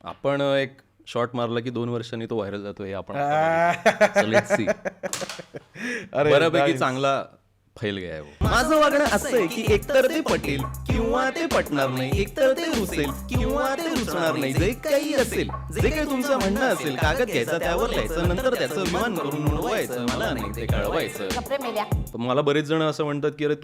आपण एक शॉट मारला की 2 वर्षांनी तो व्हायरल जातो हे आपण लेट्स सी. बऱ्यापैकी चांगला फैल गया है वो. माझं वागणं असं आहे की एकतर ते पटेल किंवा ते पटणार नाही, एकतर ते रुसेल किंवा ते रुचणार नाही. जे काही असेल, जे काही तुमचं म्हणणं असेल, कागद घ्यायचा त्यावर लिहायचं, नंतर त्याचं विमान करून उडवायचं, मला नाही ते कळवायचं. तर मला बरेच जण असं म्हणतात की अरे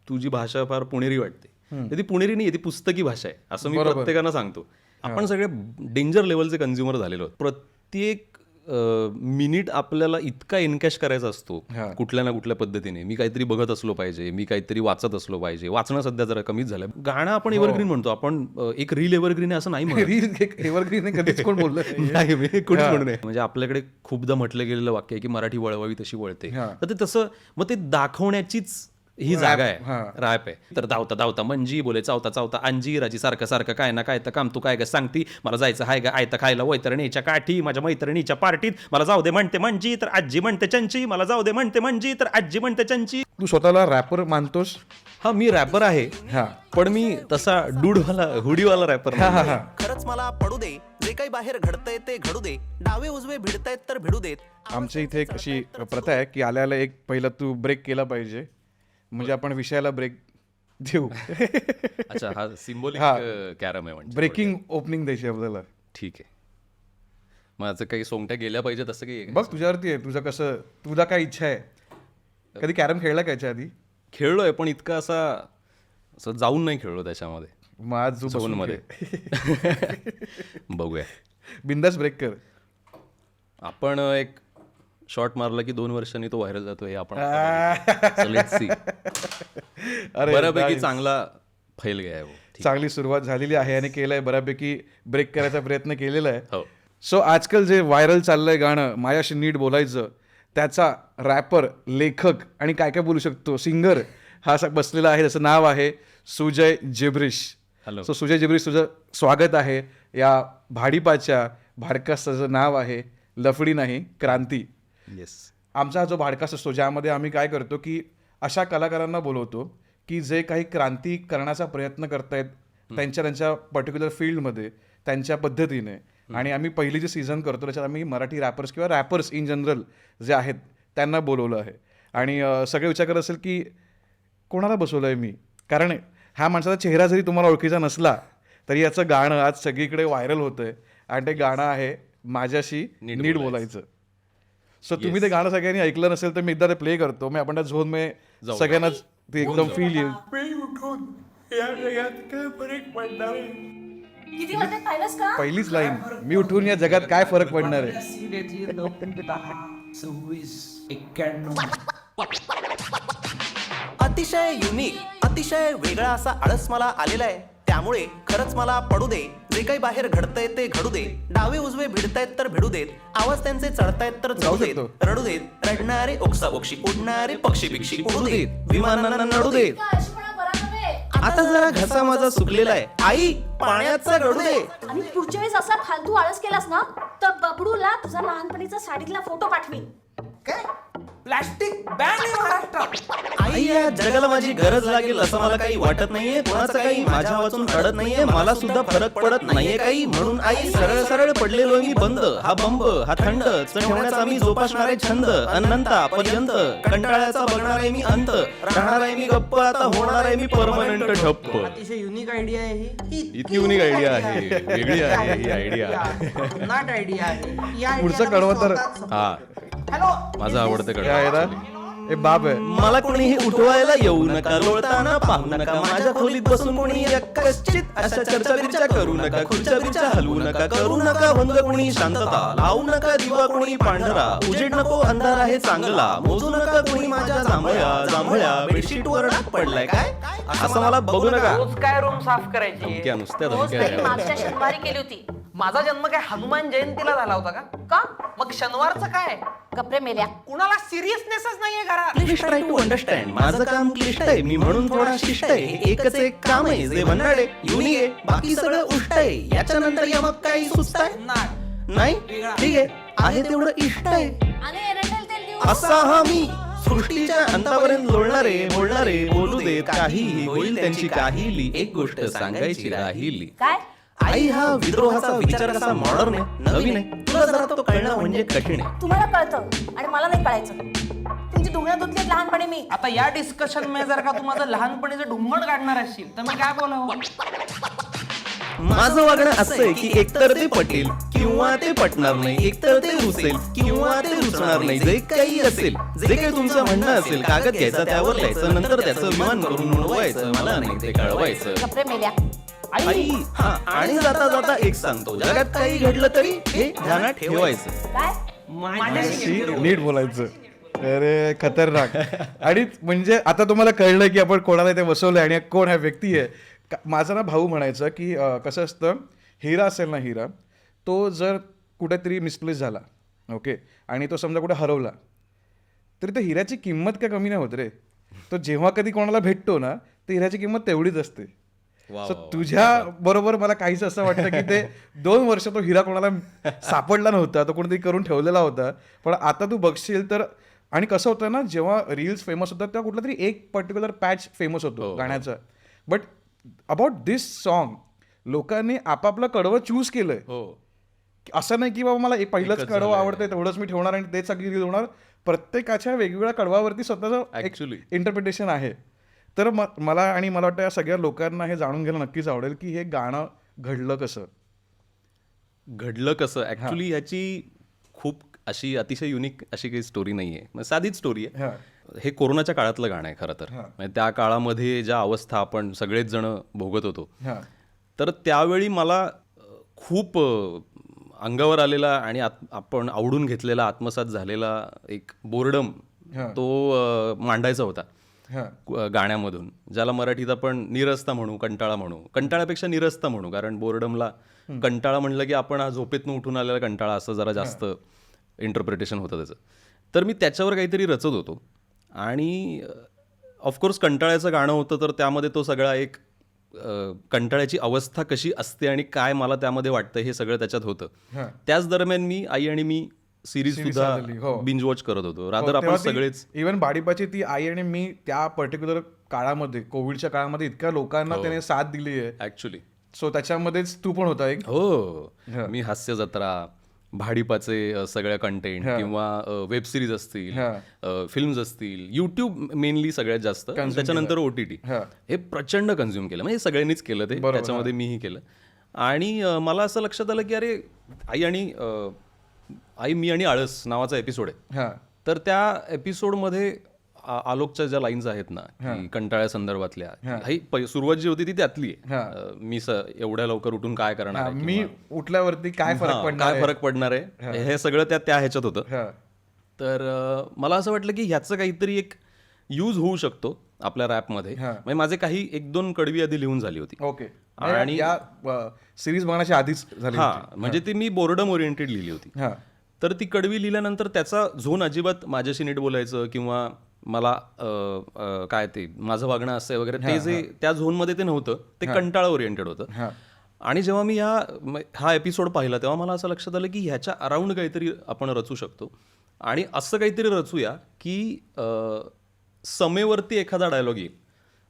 तुझी भाषा फार पुणेरी वाटते. तर ती पुणेरी नाही, ती पुस्तकी भाषा आहे असं मी प्रत्येकानं सांगतो. आपण सगळे डेंजर लेवलचे कन्झ्युमर झालेलो आहोत. प्रत्येक मिनिट आपल्याला इतका एनकॅश करायचा असतो कुठल्या ना कुठल्या पद्धतीने. मी काहीतरी बघत असलो पाहिजे, मी काहीतरी वाचत असलो पाहिजे. वाचणं सध्या जरा कमीच झालं. गाणं आपण एव्हरग्रीन म्हणतो, आपण एक रील एव्हरग्रीन आहे असं नाही म्हणतो. एव्हरग्रीन कधीच कोण बोललं नाही, मी कोणीच म्हणू नये. म्हणजे आपल्याकडे खूपदा म्हटलं गेलेलं वाक्य आहे की मराठी वळवावी तशी वळते. तर ते तसं मग ते दाखवण्याचीच ही जागा आहे, रॅप आहे. तर धावता धावता मंजी बोले, चावता चावता अंजी राजी, सारखं सारखं काय ना काय तर काम तू काय ग सांगती, मला जायचं हाय ग आयतं खायला वैतरणीच्या काठी, माझ्या मैत्रिणीच्या पार्टीत, मला जाऊ दे म्हणते मंजी तर आजी म्हणते चंची, मला जाऊ दे म्हणते मंजी तर आजी म्हणते चंची. तू स्वतःला रॅपर मानतोस? हा, मी रॅपर आहे, पण मी तसा डूडवाला हुडीवाला रॅपर. खरंच मला पडू दे, जे काही बाहेर घडतंय ते घडू दे, डावे उजवे भिडतायत तर भिडू देत. आमच्या इथे एक अशी प्रथा आहे की आल्याला एक पहिला तू ब्रेक केला पाहिजे, म्हणजे आपण विषयाला ब्रेक देऊ. अच्छा, हा सिम्बॉलिक कॅरम आहे म्हणजे. ब्रेकिंग ओपनिंग द्यायची आपल्याला. ठीक आहे, माझं काही सोंगट्या गेल्या पाहिजे तसं काही बघ तुझ्यावरती आहे, तुझं कसं, तुझा काय इच्छा आहे. कधी कॅरम खेळला का याच्या आधी? खेळलोय, पण इतका असं जाऊन नाही खेळलो त्याच्यामध्ये. मग आज झोनमध्ये बघूया. बिंदास ब्रेक कर. आपण एक शॉट मारला की 2 वर्षांनी तो व्हायरल जातो हे आपण लेट्स सी. बऱ्यापैकी चांगला फैल गया है वो. चांगली सुरुवात झालेली आहे आणि केलंय, बऱ्यापैकी ब्रेक करायचा प्रयत्न केलेला आहे. हो. सो आजकाल जे व्हायरल चाललंय गाणं माझ्याशी नीट बोलायचं, त्याचा रॅपर, लेखक आणि काय काय बोलू शकतो, सिंगर हा बसलेला आहे. त्याचं नाव आहे Sujay gibberish. Hello. So Sujay gibberish, तुझं स्वागत आहे या भाडीपाच्या भाडकास्टाचं नाव आहे लफडी नाही क्रांती. येस. आमचा हा जो भाडकास्ट असतो ज्यामध्ये आम्ही काय करतो की अशा कलाकारांना बोलवतो की जे काही क्रांती करण्याचा प्रयत्न करतायत त्यांच्या पर्टिक्युलर फील्डमध्ये त्यांच्या पद्धतीने. आणि आम्ही पहिली जी सीझन करतो त्याच्यात आम्ही मराठी रॅपर्स किंवा रॅपर्स इन जनरल जे आहेत त्यांना बोलवलं आहे. आणि सगळे विचार करत असेल की कोणाला बसवलं आहे मी, कारण ह्या माणसाचा चेहरा जरी तुम्हाला ओळखीचा नसला तरी याचं गाणं आज सगळीकडे व्हायरल होतं आहे. आणि ते गाणं आहे माझ्याशी नीट बोलायचं. सो तुम्ही ते गाणं सगळ्यांनी ऐकलं नसेल तर मी एकदा ते प्ले करतो. मी आपण त्या झोन मध्ये सगळ्यांनाच ते एकदम फील येईल. पहिलीच लाईन, मी उठून या जगात काय फरक पडणार आहे. अतिशय युनिक, अतिशय वेगळा असा आळस मला आलेला आहे. त्यामुळे खरंच मला पडू दे, जे काही बाहेर घडतंय ते घडू दे, डावे उजवे भिडतायत तर भिडू देत, आवाज त्यांचे चढतायत तर जाऊ देत, रडू देत, रडणारे ओक्साबोक्षी, उडणारे पक्षी बिक्षी उडू देत, विमानांना नडू देत. आता जरा घसा माझा सुकलेला आहे, आई पाण्याचा रडू दे. आणि पुढच्या वेळेस असा फालतू आळस केलास ना तर बबडूला तुझा लहानपणीचा साडीतला फोटो पाठवीन. काय प्लास्टिक बॅन आहे महाराष्ट्रात. आई या जगाला माझी गरज लागेल असं मला काही वाटत नाहीये. कोणाचं काही माझ्या वाचून कळत नाहीये, मला सुद्धा फरक पडत नाहीये काही. म्हणून आई सरळ सरळ पडलेलो मी बंद, हा बंब हा थंड ठेवण्याचा मी जोपासणारे छंद, अनंतापर्यंत कंटाळ्याचा बघणार आहे मी अंत, राहणार आहे मी गप्प, आता होणार आहे मी परमनंट ठप्प. अतिशय युनिक आयडिया आहे ही. इतकी युनिक आयडिया आहे, वेगळी आहे ही आयडिया. नाट आयडिया आहे. पुढचं कळवं तर हा, माझं आवडतं कडवं. ए बाप आहे. मला कोणीही उठवायला येऊ नका, लोळताना पाहू नका, माझ्या खोलीत बसून कोणी यक्कश्चित अशा चर्चा बिर्चा करू नका, खुर्च्या बिर्च्या हलवू नका, करू नका भंग कोणी शांतता, लावू नका दिवा कोणी पांढरा, उजेड नको अंधार आहे चांगला, मोजू नका कोणी माझ्या जांभळ्या जांभळ्या बेडशीट वर डाग पडलाय काय असं मला बघू नका. रोज काय रूम साफ करायची? धमक्या नुसत्या रोज तरी धमक्या. मागच्या शनिवारी केली होती. माझा जन्म काय हनुमान जयंतीला झाला होता का? मग शनिवारचं काय? कपडे मेल्या. कुणाला सिरियसनेसच नाहीये घरात. प्लीज ट्राय टू अंडरस्टँड, माझं काम क्लिष्ट आहे, मी म्हणून थोडा शिष्ट आहे. हे एकच एक काम आहे जे भन्नाडे युनिक आहे, बाकी सगळं उष्ट आहे. याच्यानंतर या मग काही सुचताय नाही? ठीक आहे तेवढं इष्ट आहे. आणि एरंडेल तेल देऊ. असा हा मी सृष्टीच्या अंतापर्यंत लोळणारे बोलणारे बोलू देत, काहीही होईल त्यांची काहिली, एक गोष्ट सांगायची राहिली. काय आई हा विद्रोहाचा विचार कसा मॉडर्न आहे, नवीन आहे, तुला जरा तो कळणं म्हणजे कठीण आहे. तुम्हाला कळतं आणि मला नाही कळायचं. तुमची धुण्या धुतलीत लहानपणी मी. आता या डिस्कशन मध्ये जर का तू माझं लहानपणीचं ढुंगण काढणार असशील तर मी काय बोलावं? माझं वागणं असं आहे की एकतर ते पटेल किंवा ते पटणार नाही, एकतर ते रुसेल किंवा ते रुचणार नाही. जे काही असेल, जे काही तुमचं म्हणणं असेल, कागद घ्यायचा त्यावर लिहायचं, नंतर त्याचं विमान करून उडवायचं, मला नाही ते कळवायचं. कपडे मेल्या. आई हा, आणि जाता जाता एक सांगतो, जगात काही घडलं तरी हे ध्यानात ठेवायचं. काय? नीट बोलायचं. अरे खतरनाक. आणि म्हणजे आता तुम्हाला कळलं की आपण कोणाला ते बसवलंय आणि कोण हा व्यक्ती आहे. माझा ना भाऊ म्हणायचं की कसं असतं, हिरा असेल ना, हिरा तो जर कुठेतरी मिसप्लेस झाला, ओके, आणि तो समजा कुठे हरवला, तरी त्या हिऱ्याची किंमत काय कमी नाही होत रे. तो जेव्हा कधी कोणाला भेटतो ना, तर हिऱ्याची किंमत तेवढीच असते. सो तुझ्या बरोबर मला काहीच असं वाटतं की ते 2 वर्ष तो हिरा कोणाला सापडला नव्हता, तो कोणीतरी करून ठेवलेला होता. पण आता तू बघशील तर, आणि कसं होतं ना, जेव्हा रील्स फेमस होतात तेव्हा कुठला तरी एक पर्टिक्युलर पॅच फेमस होतो गाण्याचा. बट अबाउट दिस सॉन्ग लोकांनी आपापलं कडवं चूज केलंय. असं नाही की बाबा मला पहिलंच कडवं आवडतंय तेवढंच मी ठेवणार आणि तेच सगळी रील होणार. प्रत्येकाच्या वेगवेगळ्या कडवावरती स्वतःचं ऍक्च्युली इंटरप्रिटेशन आहे. तर मला वाटतं या सगळ्या लोकांना हे जाणून घ्यायला नक्कीच आवडेल की हे गाणं घडलं कसं. ऍक्च्युली ह्याची खूप अशी अतिशय युनिक अशी काही स्टोरी नाही आहे, साधीच स्टोरी आहे. हे कोरोनाच्या काळातलं गाणं आहे खरं तर. म्हणजे त्या काळामध्ये ज्या अवस्था आपण सगळेच जण भोगत होतो, तर त्यावेळी मला खूप अंगावर आलेला आणि आपण आवडून घेतलेला, आत्मसात झालेला एक बोर्डम तो मांडायचा होता गाण्यामधून, ज्याला मराठीत आपण निरस्ता म्हणू, कंटाळा म्हणू. कंटाळ्यापेक्षा निरस्ता म्हणू, कारण बोर्डमला कंटाळा म्हणलं की आपण हा झोपेतनं उठून आलेला कंटाळा असं जरा जास्त इंटरप्रिटेशन होतं त्याचं. तर मी त्याच्यावर काहीतरी रचत होतो आणि ऑफकोर्स कंटाळ्याचं गाणं होतं, तर त्यामध्ये तो सगळा एक कंटाळ्याची अवस्था कशी असते आणि काय मला त्यामध्ये वाटतं हे सगळं त्याच्यात होतं. त्याच दरम्यान मी आई आणि मी सिरीज सुद्धा बिंज वॉच करत होतो. रादर आपण सगळेच, इव्हन भाडीपाची ती आई आणि मी त्या पर्टिक्युलर काळामध्ये, कोविडच्या काळामध्ये इतक्या लोकांना त्याने साथ दिली आहे ऍक्च्युली. सो त्याच्यामध्येच तू पण होता एक. हो, मी हास्य जत्रा, भाडीपाचे सगळ्या कंटेंट किंवा वेब सिरीज असतील, फिल्म्स असतील, युट्यूब मेनली सगळ्यात जास्त, त्याच्यानंतर OTT, हे प्रचंड कन्झ्युम केलं. म्हणजे सगळ्यांनीच केलं ते, त्याच्यामध्ये मीही केलं. आणि मला असं लक्षात आलं की अरे आई मी आणि आळस नावाचा एपिसोड आहे. तर त्या एपिसोडमध्ये आलोकच्या ज्या लाईन्स आहेत ना, की कंटाळ्या संदर्भातल्या, ही सुरुवात जी होती ती त्यातली आहे. मी एवढ्या लवकर उठून काय करणार, मी उठल्यावरती काय फरक पडणार आहे, हे सगळं त्या ह्याच्यात होतं. तर मला असं वाटलं की ह्याचं काहीतरी एक यूज होऊ शकतो आपल्या रॅपमध्ये. म्हणजे माझे काही 1-2 कडवी आधी लिहून झाली होती. ओके. आणि या सिरीज बघण्याच्या आधीच झाली. म्हणजे ती मी बोर्डम ओरिएंटेड लिहिली होती. तर ती कडवी लिहिल्यानंतर त्याचा झोन अजिबात माझ्याशी नीट बोलायचं किंवा मला काय ते माझं वागणं असं आहे वगैरे, ते जे त्या झोनमध्ये ते नव्हतं, ते कंटाळा ओरिएंटेड होतं. आणि जेव्हा मी हा एपिसोड पाहिला तेव्हा मला असं लक्षात आलं की ह्याच्या अराउंड काहीतरी आपण रचू शकतो. आणि असं काहीतरी रचूया की समेवरती एखादा डायलॉग येईल.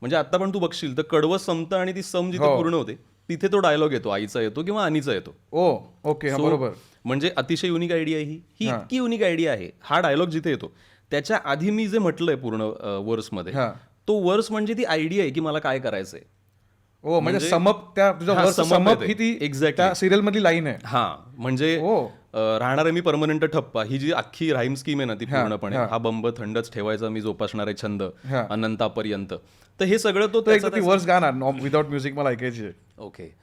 म्हणजे आता पण तू बघशील तर कडवं संपतं आणि ती सम जिथे पूर्ण होते तिथे तो डायलॉग येतो, आईचा येतो किंवा अनिचा येतो. ओके, बरोबर. म्हणजे अतिशय युनिक आयडिया ही इतकी युनिक आयडिया आहे. हा डायलॉग जिथे येतो त्याच्या आधी मी जे म्हटलंय पूर्ण वर्समध्ये, तो वर्स म्हणजे ती आयडिया आहे की मला काय करायचंय. म्हणजे समप त्या समप ही ती एक्झॅक्ट सिरियल मधली लाईन आहे. म्हणजे राहणार आहे मी परमनंट ठप्पा, ही जी अख्खी राईम स्कीम आहे ना ती पूर्णपणे, हा बंब थंडच ठेवायचा मी जोपासणारे छंद अनंतापर्यंत. तर हे सगळं तो वर्स गाणार विदाउट म्युझिक मला ऐकायचे. ओके.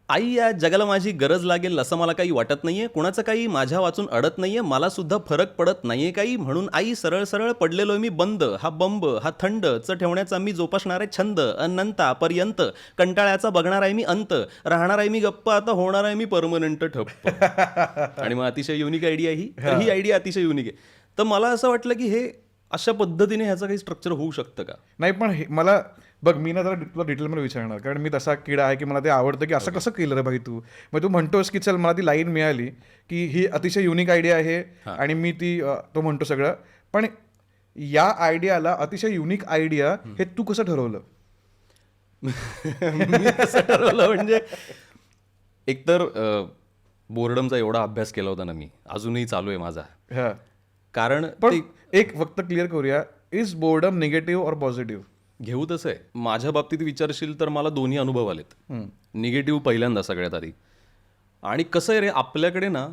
आई या जगाला माझी गरज लागेल असं मला काही वाटत नाहीये, कोणाचं काही माझ्या वाचून अडत नाहीये, मला सुद्धा फरक पडत नाहीये काही, म्हणून आई सरळ सरळ पडलेलो मी बंद, हा बंब हा थंडच ठेवण्याचा मी जोपासणारे छंद अनंतापर्यंत, कंटाळ्याचा बघणार आहे मी अंत, राहणार आहे मी गप्प, आता होणार आहे मी परमनंट ठप्प. आणि मग अतिशय युनिक आयडिया ही आयडिया अतिशय युनिक आहे. तर मला असं वाटलं की हे अशा पद्धतीने ह्याचं काही स्ट्रक्चर होऊ शकतं का. नाही पण मला बघ, मी ना जरा तुला डिटेलमध्ये विचारणार, कारण मी तसा किडा आहे की मला ते आवडतं की असं कसं केलं रे भाई तू. मग तू म्हणतोस की चल मला ती लाईन मिळाली की ही अतिशय युनिक आयडिया आहे आणि मी ती तो म्हणतो सगळं, पण या आयडियाला अतिशय युनिक आयडिया हे तू कसं ठरवलं. मी कसं ठरवलं म्हणजे एकतर बोर्डमचा एवढा अभ्यास केला होता ना मी, अजूनही चालू आहे माझा. हा. कारण पण एक फक्त क्लिअर करूया, इज बोर्डम निगेटिव्ह और पॉझिटिव्ह? घेऊ तसं आहे. माझ्या बाबतीत विचारशील तर मला दोन्ही अनुभव आलेत. निगेटिव्ह पहिल्यांदा सगळ्यात आधी. आणि कसं आहे रे, आपल्याकडे ना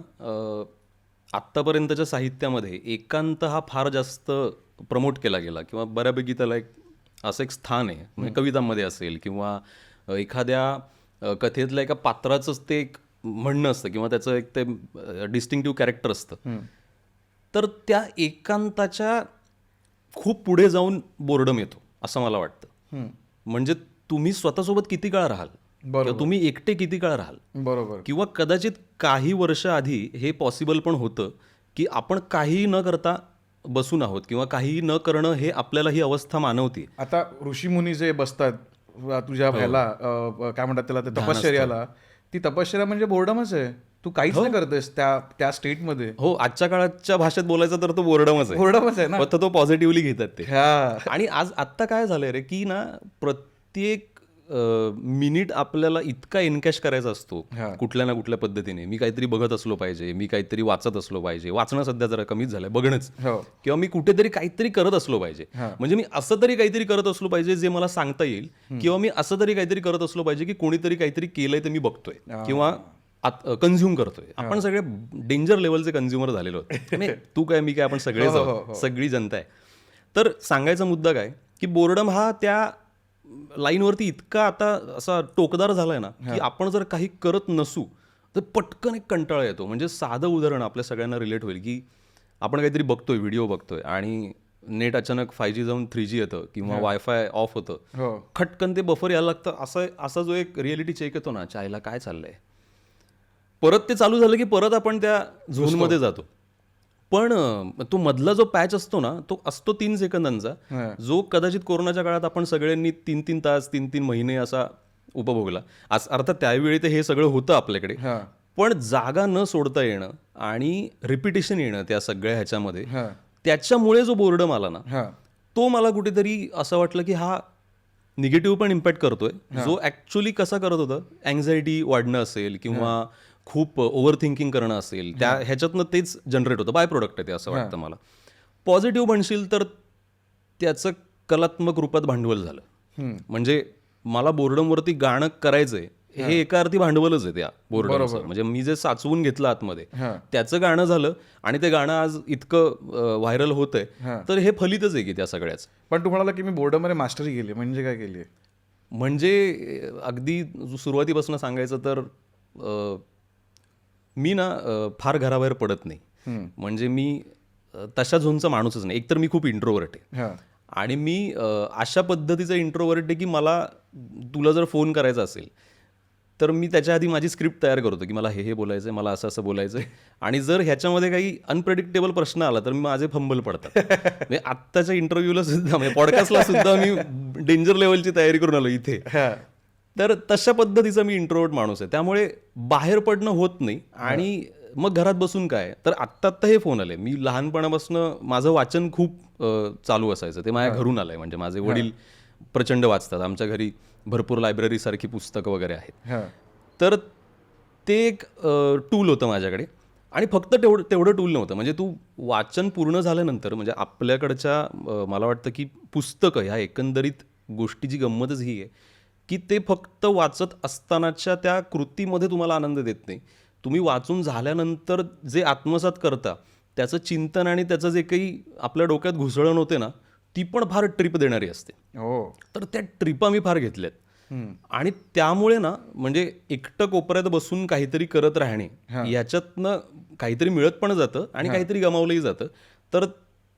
आत्तापर्यंतच्या साहित्यामध्ये एकांत हा फार जास्त प्रमोट केला गेला, किंवा बऱ्यापैकी त्याला असं एक स्थान आहे. म्हणजे कवितांमध्ये असेल किंवा एखाद्या कथेतल्या एका पात्राचंच ते एक म्हणणं असतं, किंवा त्याचं एक ते डिस्टिंक्टिव्ह कॅरेक्टर असतं. तर त्या एकांताच्या खूप पुढे जाऊन बोर्डम येतो असं मला वाटतं. म्हणजे तुम्ही स्वतःसोबत किती काळ राहाल, किंवा तुम्ही एकटे किती काळ राहाल. बरोबर. किंवा कदाचित काही वर्ष आधी हे पॉसिबल पण होतं की आपण काहीही न करता बसून आहोत, किंवा काहीही न करणं हे आपल्याला ही अवस्था मानवते. आता ऋषीमुनी जे बसतात तुझ्या ह्याला काय म्हणतात त्याला, तपश्चर्याला, ती तपश्चर्या म्हणजे बोर्डमच आहे. तू काहीच नाही करतेस त्या स्टेटमध्ये. हो, आजच्या काळाच्या भाषेत बोलायचं तर तो बोर्डमच आहे. बोर्डमच आहे ना. फक्त तो पॉझिटिव्हली घेतात ते. हा. आणि आत्ता काय झालंय रे, की ना प्रत्येक मिनिट आपल्याला इतका एनकॅश करायचा असतो कुठल्या ना कुठल्या पद्धतीने. मी काहीतरी बघत असलो पाहिजे, मी काहीतरी वाचत असलो पाहिजे. वाचणं सध्या जरा कमीच झालंय, बघणंच. किंवा मी कुठेतरी काहीतरी करत असलो पाहिजे. म्हणजे मी असं तरी काहीतरी करत असलो पाहिजे जे मला सांगता येईल, किंवा मी असं तरी काहीतरी करत असलो पाहिजे की कोणीतरी काहीतरी केलंय ते मी बघतोय किंवा कन्झ्युम करतोय. आपण सगळे डेंजर लेवलचे कन्झ्युमर झालेलो आहोत. तू काय, मी काय, आपण सगळे सगळी जनता आहे. तर सांगायचा मुद्दा काय, की बोर्डम हा त्या लाईनवरती इतका आता असा टोकदार झालाय ना, की आपण जर काही करत नसू तर पटकन एक कंटाळा येतो. म्हणजे साधं उदाहरण आपल्या सगळ्यांना रिलेट होईल, की आपण काहीतरी बघतोय, व्हिडिओ बघतोय, आणि नेट अचानक 5G जाऊन 3G येतं, किंवा वायफाय ऑफ होतं, खटकन ते बफर यायला लागतं. असा जो एक रिअलिटी चेक येतो ना, चायला काय चाललंय, परत ते चालू झालं की परत आपण त्या झोनमध्ये जातो. पण तो मधला जो पॅच असतो ना, तो असतो 3 सेकंदांचा, जो कदाचित कोरोनाच्या काळात आपण सगळ्यांनी 3-3 तास 3-3 महिने असा उपभोगला. अर्थात त्यावेळी ते हे सगळं होतं आपल्याकडे, पण जागा न सोडता येणं आणि रिपिटेशन येणं त्या सगळ्या ह्याच्यामध्ये, त्याच्यामुळे जो बोर्डम आला ना, तो मला कुठेतरी असं वाटलं की हा निगेटिव्ह पण इम्पॅक्ट करतोय, जो ऍक्च्युअली कसा करत होतं, अँझायटी वाढणं असेल किंवा खूप ओव्हर थिंकिंग करणं असेल, त्या ह्याच्यातनं तेच जनरेट होतं. बाय प्रोडक्ट आहे ते असं वाटतं मला. पॉझिटिव्ह म्हणशील तर त्याचं कलात्मक रूपात भांडवल झालं. म्हणजे मला बोर्डमवरती गाणं करायचंय हे एका अर्थी भांडवलच आहे त्या बोर्डमचं. म्हणजे मी जे साचवून घेतलं आतमध्ये त्याचं गाणं झालं, आणि ते गाणं आज इतकं व्हायरल होतंय, तर हे फलितच आहे की त्या सगळ्याच. पण तुम्हाला की मी बोर्डममध्ये मास्टरी केली म्हणजे काय केली? म्हणजे अगदी सुरुवातीपासून सांगायचं तर मी ना फार घराबाहेर पडत नाही. म्हणजे मी तशा झोनचा माणूसच नाही. एकतर मी खूप इंट्रोवर्ट आहे, आणि मी अशा पद्धतीचा इंट्रोवर्ट आहे की मला तुला जर फोन करायचा असेल तर मी त्याच्या आधी माझी स्क्रिप्ट तयार करतो की मला हे बोलायचं आहे, मला असं असं बोलायचं आहे. आणि जर ह्याच्यामध्ये काही अनप्रेडिक्टेबल प्रश्न आला तर माझे फंबल पडतात. म्हणजे आत्ताच्या इंटरव्ह्यूला सुद्धा, म्हणजे पॉडकास्टला सुद्धा मी डेंजर लेवलची तयारी करून आलो इथे. तर तशा पद्धतीचा मी इंट्रोवर्ट माणूस आहे, त्यामुळे बाहेर पडणं होत नाही. आणि मग घरात बसून काय, तर आत्ता हे फोन आले. मी लहानपणापासून माझं वाचन खूप चालू असायचं, ते माझ्या घरून आलंय. म्हणजे माझे वडील प्रचंड वाचतात, आमच्या घरी भरपूर लायब्ररी सारखी पुस्तकं वगैरे आहेत. तर ते एक टूल होतं माझ्याकडे. आणि फक्त तेवढं टूल नव्हतं. म्हणजे तू वाचन पूर्ण झाल्यानंतर, म्हणजे आपल्याकडच्या मला वाटतं की पुस्तकं ह्या एकंदरीत गोष्टीची गंमतच ही आहे की ते फक्त वाचत असतानाच्या त्या कृतीमध्ये तुम्हाला आनंद देत नाही. तुम्ही वाचून झाल्यानंतर जे आत्मसात करता त्याचं चिंतन आणि त्याचं जे काही आपल्या डोक्यात घुसळण होते ना, ती पण फार ट्रिप देणारी असते. तर त्या ट्रिपा मी फार घेतल्यात. आणि त्यामुळे ना, म्हणजे एकटं कोपऱ्यात बसून काहीतरी करत राहणे, याच्यातनं काहीतरी मिळत पण जातं आणि काहीतरी गमावलंही जातं. तर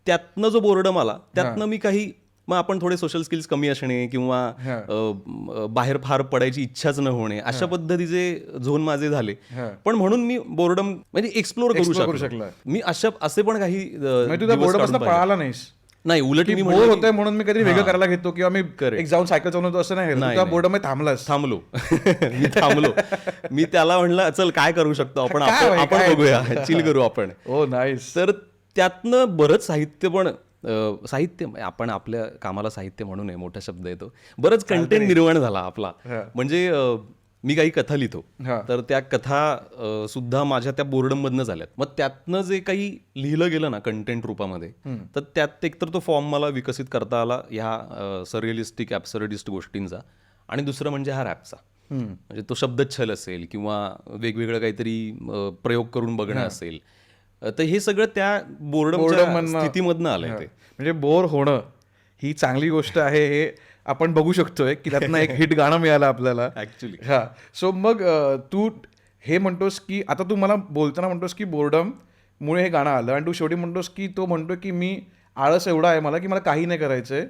त्यातनं जो बोर्डम आला, त्यातनं मी काही, मग आपण थोडे सोशल स्किल्स कमी असणे किंवा बाहेर फार पडायची इच्छाच न होणे, अशा पद्धतीचे झोन माझे झाले. पण म्हणून मी बोर्डम म्हणजे एक्सप्लोर करू शकलो. मी असे पण काही पळाला नाहीस. नाही, उलट मी बोर होतोय म्हणून मी काहीतरी वेगळं करायला घेतो, किंवा मी एक जाऊन सायकल चालवतो असं नाही. बोर्डमध्ये थांबलो. मी त्याला म्हणलं चल काय करू शकतो आपण बघूया, चिल करू आपण. तर त्यातनं बरंच साहित्य, पण साहित्य आपण आपल्या कामाला साहित्य म्हणू नये, मोठा शब्द येतो, बरंच कंटेंट निर्माण झाला आपला. म्हणजे मी काही कथा लिहितो हा. तर त्या कथा सुद्धा माझ्या त्या बोर्डममधनं झाल्यात. मग त्यातनं जे काही लिहिलं गेलं ना कंटेंट रूपामध्ये, तर त्यात एकतर तो फॉर्म मला विकसित करता आला ह्या सरियलिस्टिक ॲब्सर्डिस्ट गोष्टींचा, आणि दुसरं म्हणजे हा रॅपचा. म्हणजे तो शब्दच्छल असेल किंवा वेगवेगळं काहीतरी प्रयोग करून बघणं असेल, तर हे सगळं त्या बोर्डमच्या स्थितीमधनं आलंय ते. म्हणजे बोर होणं ही चांगली गोष्ट आहे हे आपण बघू शकतोय की त्यातनं एक हिट गाणं मिळालं आपल्याला ऍक्च्युली. हा. सो मग तू हे म्हणतोस की आता तू मला बोलताना म्हणतोस की बोर्डम मुळे हे गाणं आलं, आणि तू शेवटी म्हणतोस की तो म्हणतो की मी आळस एवढा आहे मला की मला काही नाही करायचंय,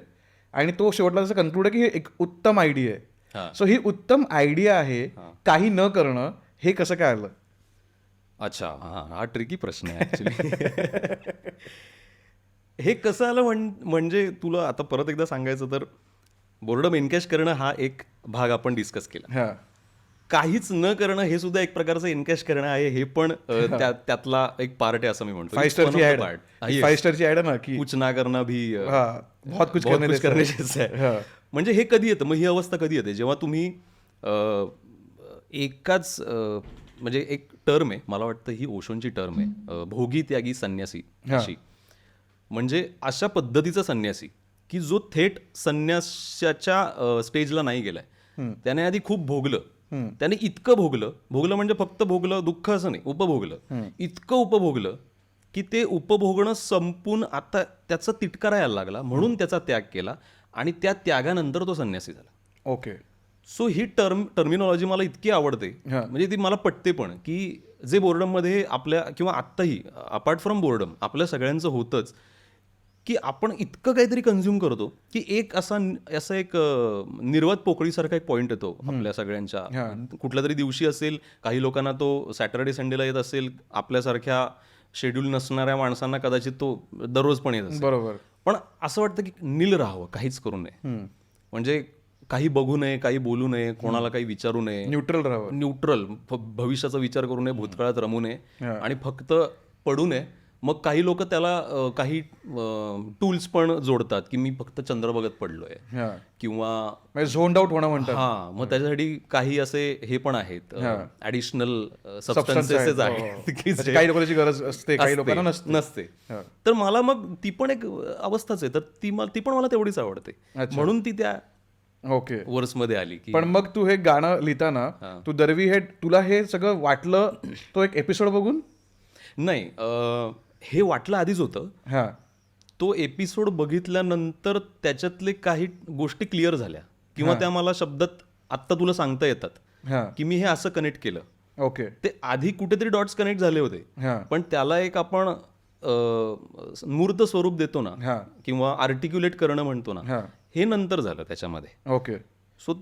आणि तो शेवटला असं कन्क्लूड आहे की हे एक उत्तम आयडिया आहे. सो ही उत्तम आयडिया आहे काही न करणं, हे कसं काय आलं? अच्छा, हा ट्रिकी प्रश्न आहे ऍक्च्युली. हे कसं आलं म्हणजे तुला आता परत एकदा सांगायचं तर बोर्डम एनकॅश करणं हा एक भाग आपण डिस्कस केला. हा. काहीच न करणं हे सुद्धा एक प्रकारचं एनकॅश करणं आहे, हे पण त्यातला एक पार्ट आहे असं मी म्हणतो. 5 स्टारची ऍड, 5 स्टारची ऍड ना की कुछ ना करना भी बहुत कुछ करने जैसा है. म्हणजे हे कधी येतं, मग ही अवस्था कधी येते, जेव्हा तुम्ही एकाच म्हणजे एक टर्म आहे, मला वाटतं ही ओशोंची टर्म आहे, भोगी त्यागी संन्यासी अशी. म्हणजे अशा पद्धतीचा संन्यासी की जो थेट संन्यासाच्या स्टेजला नाही गेलाय, त्याने आधी खूप भोगलं, त्याने इतकं भोगलं म्हणजे फक्त भोगलं, दुःख असं नाही, उपभोगलं, इतकं उपभोगलं की ते उपभोगणं संपून आता त्याचा तिटकारा यायला लागला, म्हणून त्याचा त्याग केला, आणि त्या त्यागानंतर तो संन्यासी झाला. ओके. सो ही टर्मिनॉलॉजी मला इतकी आवडते, म्हणजे ती मला पटते पण, की जे बोर्डममध्ये आपल्या किंवा आत्ताही अपार्ट फ्रॉम बोर्डम आपल्या सगळ्यांचं होतंच, की आपण इतकं काहीतरी कन्झ्युम करतो की एक असा एक निर्वात पोकळीसारखा एक पॉईंट येतो आपल्या सगळ्यांच्या. कुठल्या तरी दिवशी असेल, काही लोकांना तो सॅटर्डे संडेला येत असेल, आपल्यासारख्या शेड्यूल नसणाऱ्या माणसांना कदाचित तो दररोज पण येत असेल. बरोबर. पण असं वाटतं की नील राहावं, काहीच करू नये, म्हणजे काही बघू नये, काही बोलू नये, कोणाला काही विचारू नये, न्यूट्रल राहावं, न्यूट्रल, भविष्याचा विचार करू नये, भूतकाळात रमू नये, आणि फक्त पडू नये. मग काही लोक त्याला काही टूल्स पण जोडतात की मी फक्त चंद्र बघत पडलोय, किंवा झोन्ड आउट होणं म्हणतात. हा, मग त्याच्यासाठी काही असे हे पण आहेत, ऍडिशनल सबस्टन्सेस आहेत की काही लोकांची गरज असते, काही लोकांना नसते. तर मला मग ती पण एक अवस्थाच आहे, तर ती पण मला तेवढीच आवडते, म्हणून ती त्या ओके वर्स मध्ये आली. की पण मग तू हे गाणं लिहिताना तू दरवी तुला हे सगळं वाटलं तो एक एपिसोड बघून? नाही, हे वाटलं आधीच होतं. हा. तो एपिसोड बघितल्यानंतर त्याच्यातले काही गोष्टी क्लिअर झाल्या, किंवा त्या मला शब्दात आत्ता तुला सांगता येतात की मी हे असं कनेक्ट केलं. ओके. ते आधी कुठेतरी डॉट्स कनेक्ट झाले होते, पण त्याला एक आपण मूर्त स्वरूप देतो ना, किंवा आर्टिक्युलेट करणं म्हणतो ना, हे नंतर झालं त्याच्यामध्ये. ओके. सो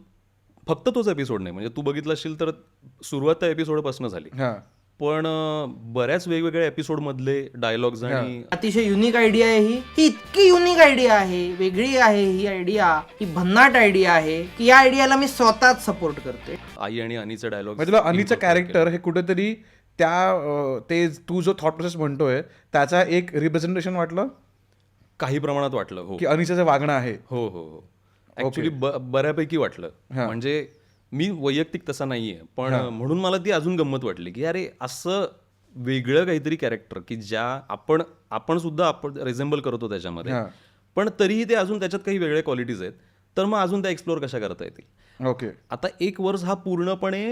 फक्त तोच एपिसोड नाही, म्हणजे तू बघितलं असेल तर सुरुवात त्या एपिसोडपासून झाली, पण बऱ्याच वेगवेगळ्या एपिसोड मधले डायलॉग्स आणि अतिशय युनिक आयडिया आहे ही इतकी युनिक आयडिया आहे, वेगळी आहे ही आयडिया, ही भन्नाट आयडिया आहे की या आयडियाला मी स्वतःच सपोर्ट करते. आई आणि अनीचं डायलॉग, म्हणजे तुला अनीचं कॅरेक्टर हे कुठेतरी त्या ते तू जो थॉट प्रोसेस म्हणतोय त्याचा एक रिप्रेझेंटेशन वाटलं, काही प्रमाणात वाटलं. हो, की अनीचं जे वागणं आहे. हो हो हो, ऍक्च्युली बऱ्यापैकी वाटलं. म्हणजे मी वैयक्तिक तसा नाहीये, पण म्हणून मला ती अजून गंमत वाटली की अरे असं वेगळं काहीतरी कॅरेक्टर की ज्या आपण सुद्धा आपण रिझेंबल करतो त्याच्यामध्ये, पण तरीही ते अजून त्याच्यात काही वेगळ्या क्वालिटीज आहेत, तर मग अजून त्या एक्सप्लोअर कशा करता येतील. ओके. आता एक वर्ष हा पूर्णपणे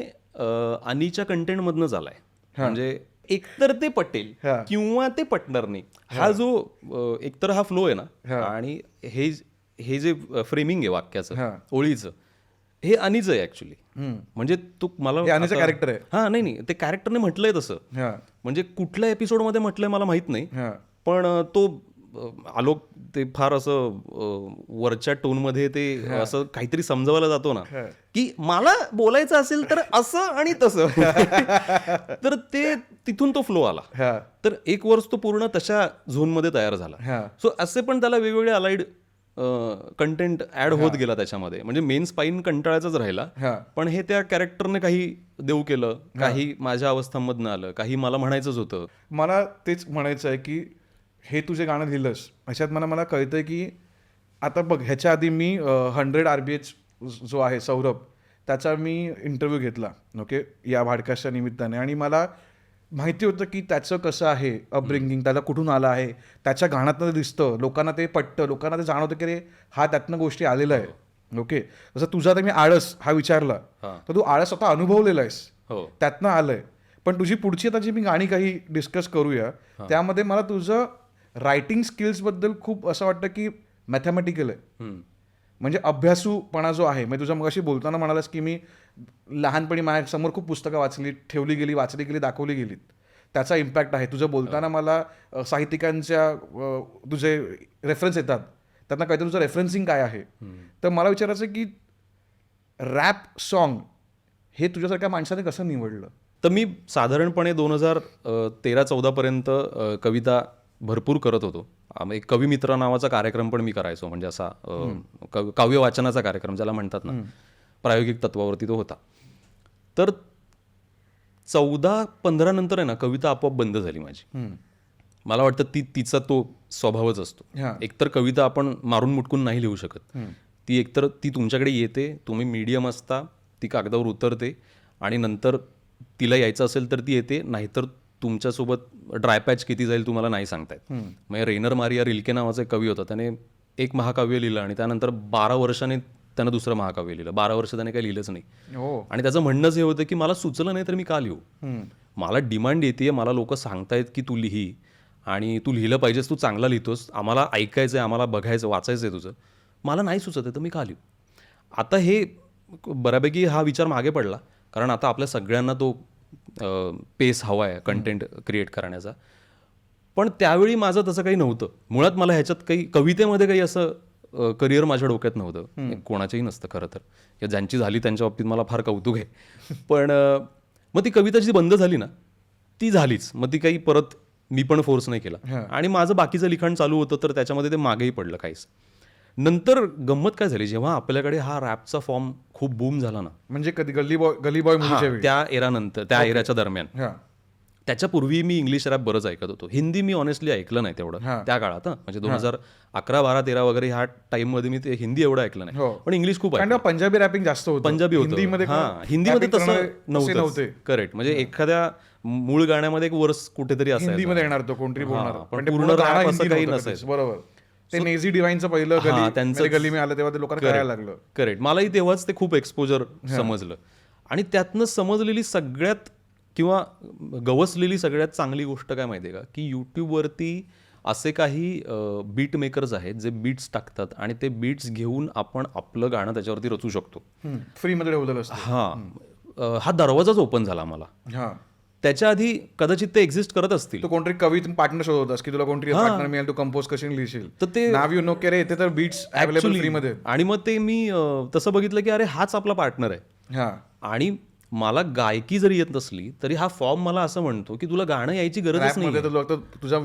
अनीच्या कंटेंट मधनं झालाय, म्हणजे एकतर ते पटेल किंवा ते पटणार नाही, हा जो एकतर हा फ्लो आहे ना, आणि हे जे फ्रेमिंग आहे वाक्याचं, ओळीचं, हे अनीच आहे ऍक्च्युली. म्हणजे तू मला अनीचं कॅरेक्टर आहे. हा, नाही ते कॅरेक्टरने म्हटलंय तसं, म्हणजे कुठल्या एपिसोडमध्ये म्हटलंय मला माहित नाही, पण तो आलोक ते फार असं वरच्या टोनमध्ये ते असं काहीतरी समजावला जातो ना, की मला बोलायचं असेल तर असं आणि तसं, तर ते तिथून तो फ्लो आला. तर एक वर्ष तो पूर्ण तशा झोनमध्ये तयार झाला. सो असे पण त्याला वेगवेगळे अलाइड कंटेंट ऍड होत गेला त्याच्यामध्ये, म्हणजे मेन स्पाईन कंटाळाचाच राहिला, पण हे त्या कॅरेक्टरने काही देऊ केलं, काही माझ्या अवस्थांमधनं आलं, काही मला म्हणायचंच होतं. मला तेच म्हणायचं आहे की हे तुझे गाणं लिहिलंस ह्याच्यात मला कळतंय की आता बघ, ह्याच्या आधी मी 100 RBH जो आहे सौरभ, त्याचा मी इंटरव्ह्यू घेतला ओके या भाडकास्टच्या निमित्ताने, आणि मला माहिती होतं की त्याचं कसं आहे अपब्रिंगिंग, त्याला कुठून आलं आहे, त्याच्या गाण्यातनं ते दिसतं, लोकांना ते पटतं, लोकांना ते जाणवतं की रे हा त्यातनं गोष्टी आलेला आहे. ओके, जसं तुझा आता मी आळस हा विचारला तर तू आळस स्वतः अनुभवलेला आहेस, हो. त्यातनं आलंय. पण तुझी पुढची आता जी मी गाणी काही डिस्कस करूया त्यामध्ये मला तुझं रायटिंग स्किल्सबद्दल खूप असं वाटतं की मॅथमॅटिकल आहे, म्हणजे अभ्यासूपणा जो आहे. म्हणजे तुझं मगाशी बोलताना म्हणालास की मी लहानपणी माझ्यासमोर खूप पुस्तकं वाचली, ठेवली गेली, वाचली गेली, दाखवली गेलीत, त्याचा इम्पॅक्ट आहे. तुझं बोलताना मला साहित्यिकांच्या तुझे रेफरन्स येतात, त्यांना काहीतरी तुझं रेफरन्सिंग काय आहे. तर मला विचारायचं की रॅप सॉन्ग हे तुझ्यासारख्या माणसाने कसं निवडलं? तर मी साधारणपणे 2013-14 पर्यंत कविता भरपूर करत होतो. एक कवी मित्र नावाचा कार्यक्रम पण मी करायचो, म्हणजे असा काव्य वाचनाचा कार्यक्रम ज्याला म्हणतात ना, प्रायोगिक तत्वावरती तो होता. तर 14-15 नंतर आहे ना कविता आपोआप बंद झाली माझी. मला वाटतं तिचा तो स्वभावच असतो. एकतर कविता आपण मारून मुटकून नाही लिहू शकत. ती एकतर ती तुमच्याकडे येते, तुम्ही मीडियम असता, ती कागदावर उतरते आणि नंतर तिला यायचं असेल तर ती येते, नाहीतर तुमच्यासोबत ड्रायपॅच किती जाईल तुम्हाला नाही सांगतायत. म्हणजे रेनर मारिया रिल्के नावाचा एक कवी होता, त्याने एक महाकाव्य लिहिलं आणि त्यानंतर 12 वर्षाने त्यानं दुसरं महाकाव्य लिहिलं. 12 वर्ष त्याने काही लिहिलंच नाही. आणि त्याचं म्हणणंच हे होतं की मला सुचलं नाही तर मी का लिहू, मला डिमांड येते, मला लोक सांगतायत की तू लिही आणि तू लिहिलं पाहिजेस, तू चांगला लिहितोस, आम्हाला ऐकायचं आहे, आम्हाला बघायचं, वाचायचं आहे तुझं, मला नाही सुचत आहे तर मी का लिहू. आता हे बऱ्यापैकी हा विचार मागे पडला, कारण आता आपल्या सगळ्यांना तो पेस हवा आहे कंटेंट क्रिएट करण्याचा. पण त्यावेळी माझं तसं काही नव्हतं. मुळात मला ह्याच्यात काही कवितेमध्ये काही असं करिअर माझ्या डोक्यात नव्हतं, कोणाचंही नसतं खरं तर, या ज्यांची झाली त्यांच्या बाबतीत मला फार कौतुक आहे. पण मग ती कविता जी बंद झाली ना ती झालीच, मग ती काही परत मी पण फोर्स नाही केला आणि माझं बाकीचं लिखाण चालू होतं, तर त्याच्यामध्ये ते मागेही पडलं काहीच. नंतर गंमत काय झाली, जेव्हा आपल्याकडे हा रॅपचा फॉर्म खूप बूम झाला ना, म्हणजे कधी गली बॉय त्या एरानंतर, त्या एराच्या दरम्यान, त्याच्यापूर्वी मी इंग्लिश रॅप बरंच ऐकत होतो. हिंदी मी ऑनेस्टली ऐकलं नाही तेवढं त्या काळात, म्हणजे 2011, 12, 13 वगैरे ह्या टाइम मध्ये मी ते हिंदी एवढं ऐकलं नाही, पण इंग्लिश खूप ऐकलं. पंजाबी रॅपिंग जास्त होतं, पंजाबी होतं, हिंदीमध्ये तसं नव्हतं. करेक्ट, म्हणजे एखाद्या मूळ गाण्यामध्ये एक वर्स कुठेतरी हिंदीमध्ये येणार तो कोणतरी बोलणार, पण पूर्ण रॅप असं काही नसायचं. बरोबर, ते नेझी डिवाइनचं पहिलं त्यांचं गली मी आलं तेव्हा ते लोकांना कळायला लागलं. करेक्ट, मलाही तेव्हाच ते खूप एक्सपोजर समजलं आणि त्यातनं समजलेली सगळ्यात किंवा गवसलेली सगळ्यात चांगली गोष्ट काय माहिती आहे का, की यूट्यूबवरती असे काही बीट मेकर्स आहेत जे बीट्स टाकतात आणि ते बीट्स घेऊन आपण आपलं गाणं त्याच्यावरती रचू शकतो, फ्रीमध्ये ठेवलेलं असतं. हा दरवाजाच ओपन झाला मला. त्याच्या आधी कदाचित ते एक्झिस्ट करत असतील. तू कोणतरी कवी पार्टनर शोधत होतास की तुला कोणतरी पार्टनर मिळेल, तू कंपोज कशी लिहिशील, तर ते नाव यू नो के रे इथे तर बीट्स अवेलेबल फ्रीमध्ये. आणि मग ते मी तसं बघितलं की अरे हाच आपला पार्टनर आहे. आणि मला गायकी जरी येत नसली तरी हा फॉर्म मला असं म्हणतो की तुला गाणं यायची गरजच नाही, तुझा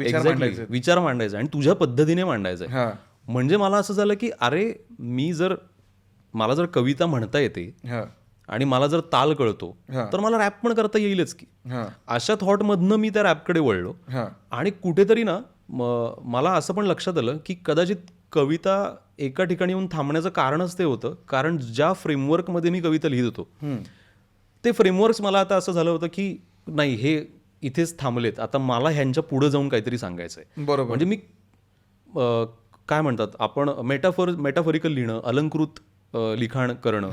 विचार मांडायचा आणि तुझ्या पद्धतीने मांडायचा. म्हणजे मला असं झालं की अरे मला जर कविता म्हणता येते आणि मला जर ताल कळतो तर मला रॅप पण करता येईलच की. अशा थॉटमधनं मी त्या रॅपकडे वळलो आणि कुठेतरी ना मला असं पण लक्षात आलं की कदाचित कविता एका ठिकाणी येऊन थांबण्याचं कारणच ते होतं, कारण ज्या फ्रेमवर्कमध्ये मी कविता लिहित होतो ते फ्रेमवर्क्स मला आता असं झालं होतं की नाही, हे इथेच थांबलेत, आता मला ह्यांच्या पुढे जाऊन काहीतरी सांगायचं आहे. बरोबर, म्हणजे मी काय म्हणतात आपण मेटाफोरिकल लिहिणं, अलंकृत लिखाण करणं,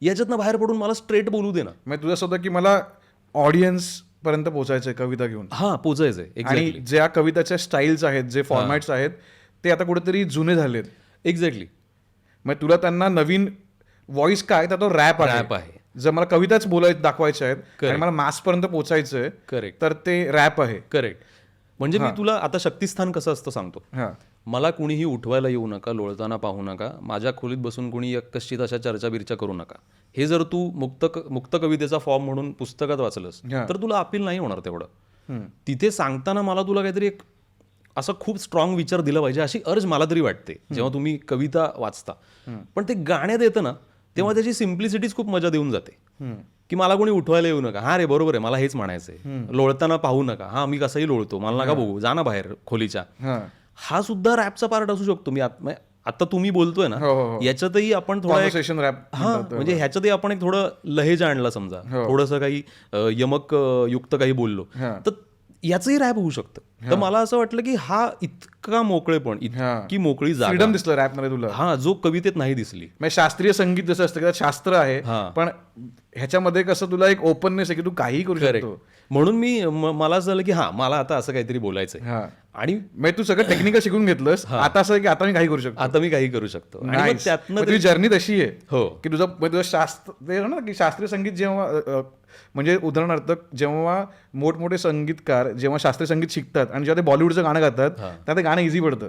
याच्यातनं बाहेर पडून मला स्ट्रेट बोलू दे ना. म्हणजे तुझं असं होतं की मला ऑडियन्स पर्यंत पोहोचायचंय कविता घेऊन, पोचायचंय. आणि ज्या कविताच्या स्टाईल्स आहेत, जे फॉर्मॅट्स आहेत ते आता कुठेतरी जुने झालेत. एक्झॅक्टली, मग तुला त्यांना नवीन व्हॉइस काय तर तो रॅप आहे. जर मला कविताच दाखवायच्या आहेत आणि मला मास पर्यंत पोहोचायचंय, करेक्ट, तर ते रॅप आहे. करेक्ट. म्हणजे मी तुला आता शक्तिस्थान कसं असतं सांगतो. मला कुणीही उठवायला येऊ नका, लोळताना पाहू नका, माझ्या खोलीत बसून कुणी कश्चित अशा चर्चा बिर्चा करू नका. हे जर तू मुक्त कवितेचा फॉर्म म्हणून पुस्तकात वाचलंस तर तुला अपील नाही होणार तेवढं. तिथे सांगताना मला तुला काहीतरी एक असा खूप स्ट्रॉंग विचार दिला पाहिजे अशी अर्ज मला तरी वाटते जेव्हा तुम्ही कविता वाचता. पण ते गाण्यात येतं ना तेव्हा त्याची सिम्प्लिसिटीच खूप मजा देऊन जाते की मला कोणी उठवायला येऊ नका, हा रे बरोबर आहे, मला हेच म्हणायचंय, लोळताना पाहू नका, हा मी कसंही लोळतो, मला नका बघू, जा ना बाहेर खोलीच्या. हा सुद्धा रॅपचा पार्ट असू शकतो. मी आता तुम्ही बोलतोय ना हो, हो, हो. याच्यातही आपण थोडा एक- Conversation rap हा म्हणतात त्याला. म्हणजे ह्याच्यातही आपण एक थोडं लहेज आणला समजा थोडंसं काही यमक युक्त काही बोललो तर याचंही रॅप होऊ शकतं. तर मला असं वाटलं की हा इतका मोकळेपण इतकी मोकळी जागा फ्रीडम दिसलं रॅप मध्ये तुला. हा जो कवितेत नाही दिसली. म्हणजे शास्त्रीय संगीत जसं असतं की त्यात शास्त्र आहे पण ह्याच्यामध्ये कसं तुला एक ओपननेस आहे की तू काहीही करू शकतो. म्हणून मला असं झालं की हा मला आता असं काहीतरी बोलायचंय आणि म्हणजे तू सगळं टेक्निकल शिकून घेतलंस आता असं आहे की आता मी काही करू शकतो. आता मी काही करू शकतो. आणि मग Nice. त्यातनं मग तुझी जर्नी तशी आहे हो. की तुझं शास्त्र ते ना की शास्त्रीय संगीत जेव्हा म्हणजे उदाहरणार्थ जेव्हा मोठमोठे संगीतकार जेव्हा शास्त्रीय संगीत शिकतात आणि जेव्हा ते बॉलिवूडचं गाणं गातात तेव्हा ते गाणं इझी पडतं.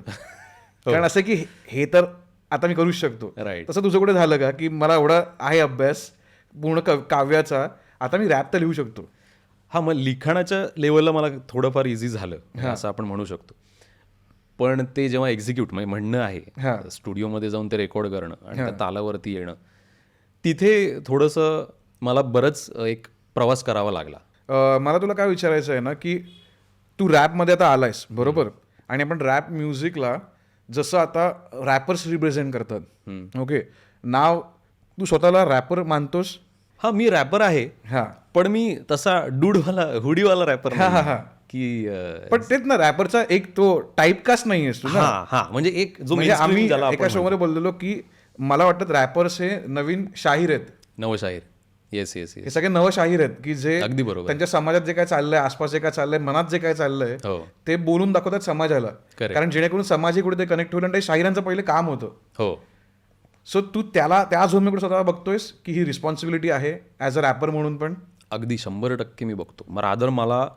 कारण असं की हे तर आता मी करूच शकतो. Right. तसं तुझं कुठे झालं का की मला एवढा आहे अभ्यास पूर्ण काव्याचा आता मी रॅप तर लिहू शकतो. हा मग लिखाणाच्या लेवलला मला थोडंफार इझी झालं असं आपण म्हणू शकतो. पण ते जेव्हा एक्झिक्यूट म्हणजे म्हणणं आहे स्टुडिओमध्ये जाऊन ते रेकॉर्ड करणं आणि त्या तालावरती येणं तिथे थोडंसं मला बरंच एक प्रवास करावा लागला. मला तुला काय विचारायचं आहे ना की तू रॅपमध्ये आता आलायस बरोबर आणि आपण रॅप म्युझिकला जसं आता रॅपर्स रिप्रेझेंट करतात ओके नाव तू स्वतःला रॅपर मानतोस? हा मी रॅपर आहे पण मी तसा हुडीवाला रॅपर की पण तेच ना रॅपरचा एक तो टाईपकास्ट नाही आहेस तू ना. हा म्हणजे एक जो म्हणजे mainstream आम्ही ज्याला आपण एका शो मध्ये बोललेलो की मला वाटतं रॅपर्स हे नवीन शाहीर आहेत. नवशाहीर येस येस हे येस सगळे नवशाहीर आहेत की जे अगदी बरोबर. त्यांच्या समाजात जे काय चाललंय आसपास जे काय चाललंय मनात जे काय चाललंय हो ते बोलून दाखवतात समाजाला. Correct. कारण जेणेकरून समाजही कुठे कनेक्ट होईल आणि ते शाहिरांचं पहिले काम होतं. हो सो तू त्या झोनकडे स्वतःला बघतोयस की ही रिस्पॉन्सिबिलिटी आहे ॲज अ रॅपर म्हणून पण? अगदी 100% मी बघतो. मग रादर मला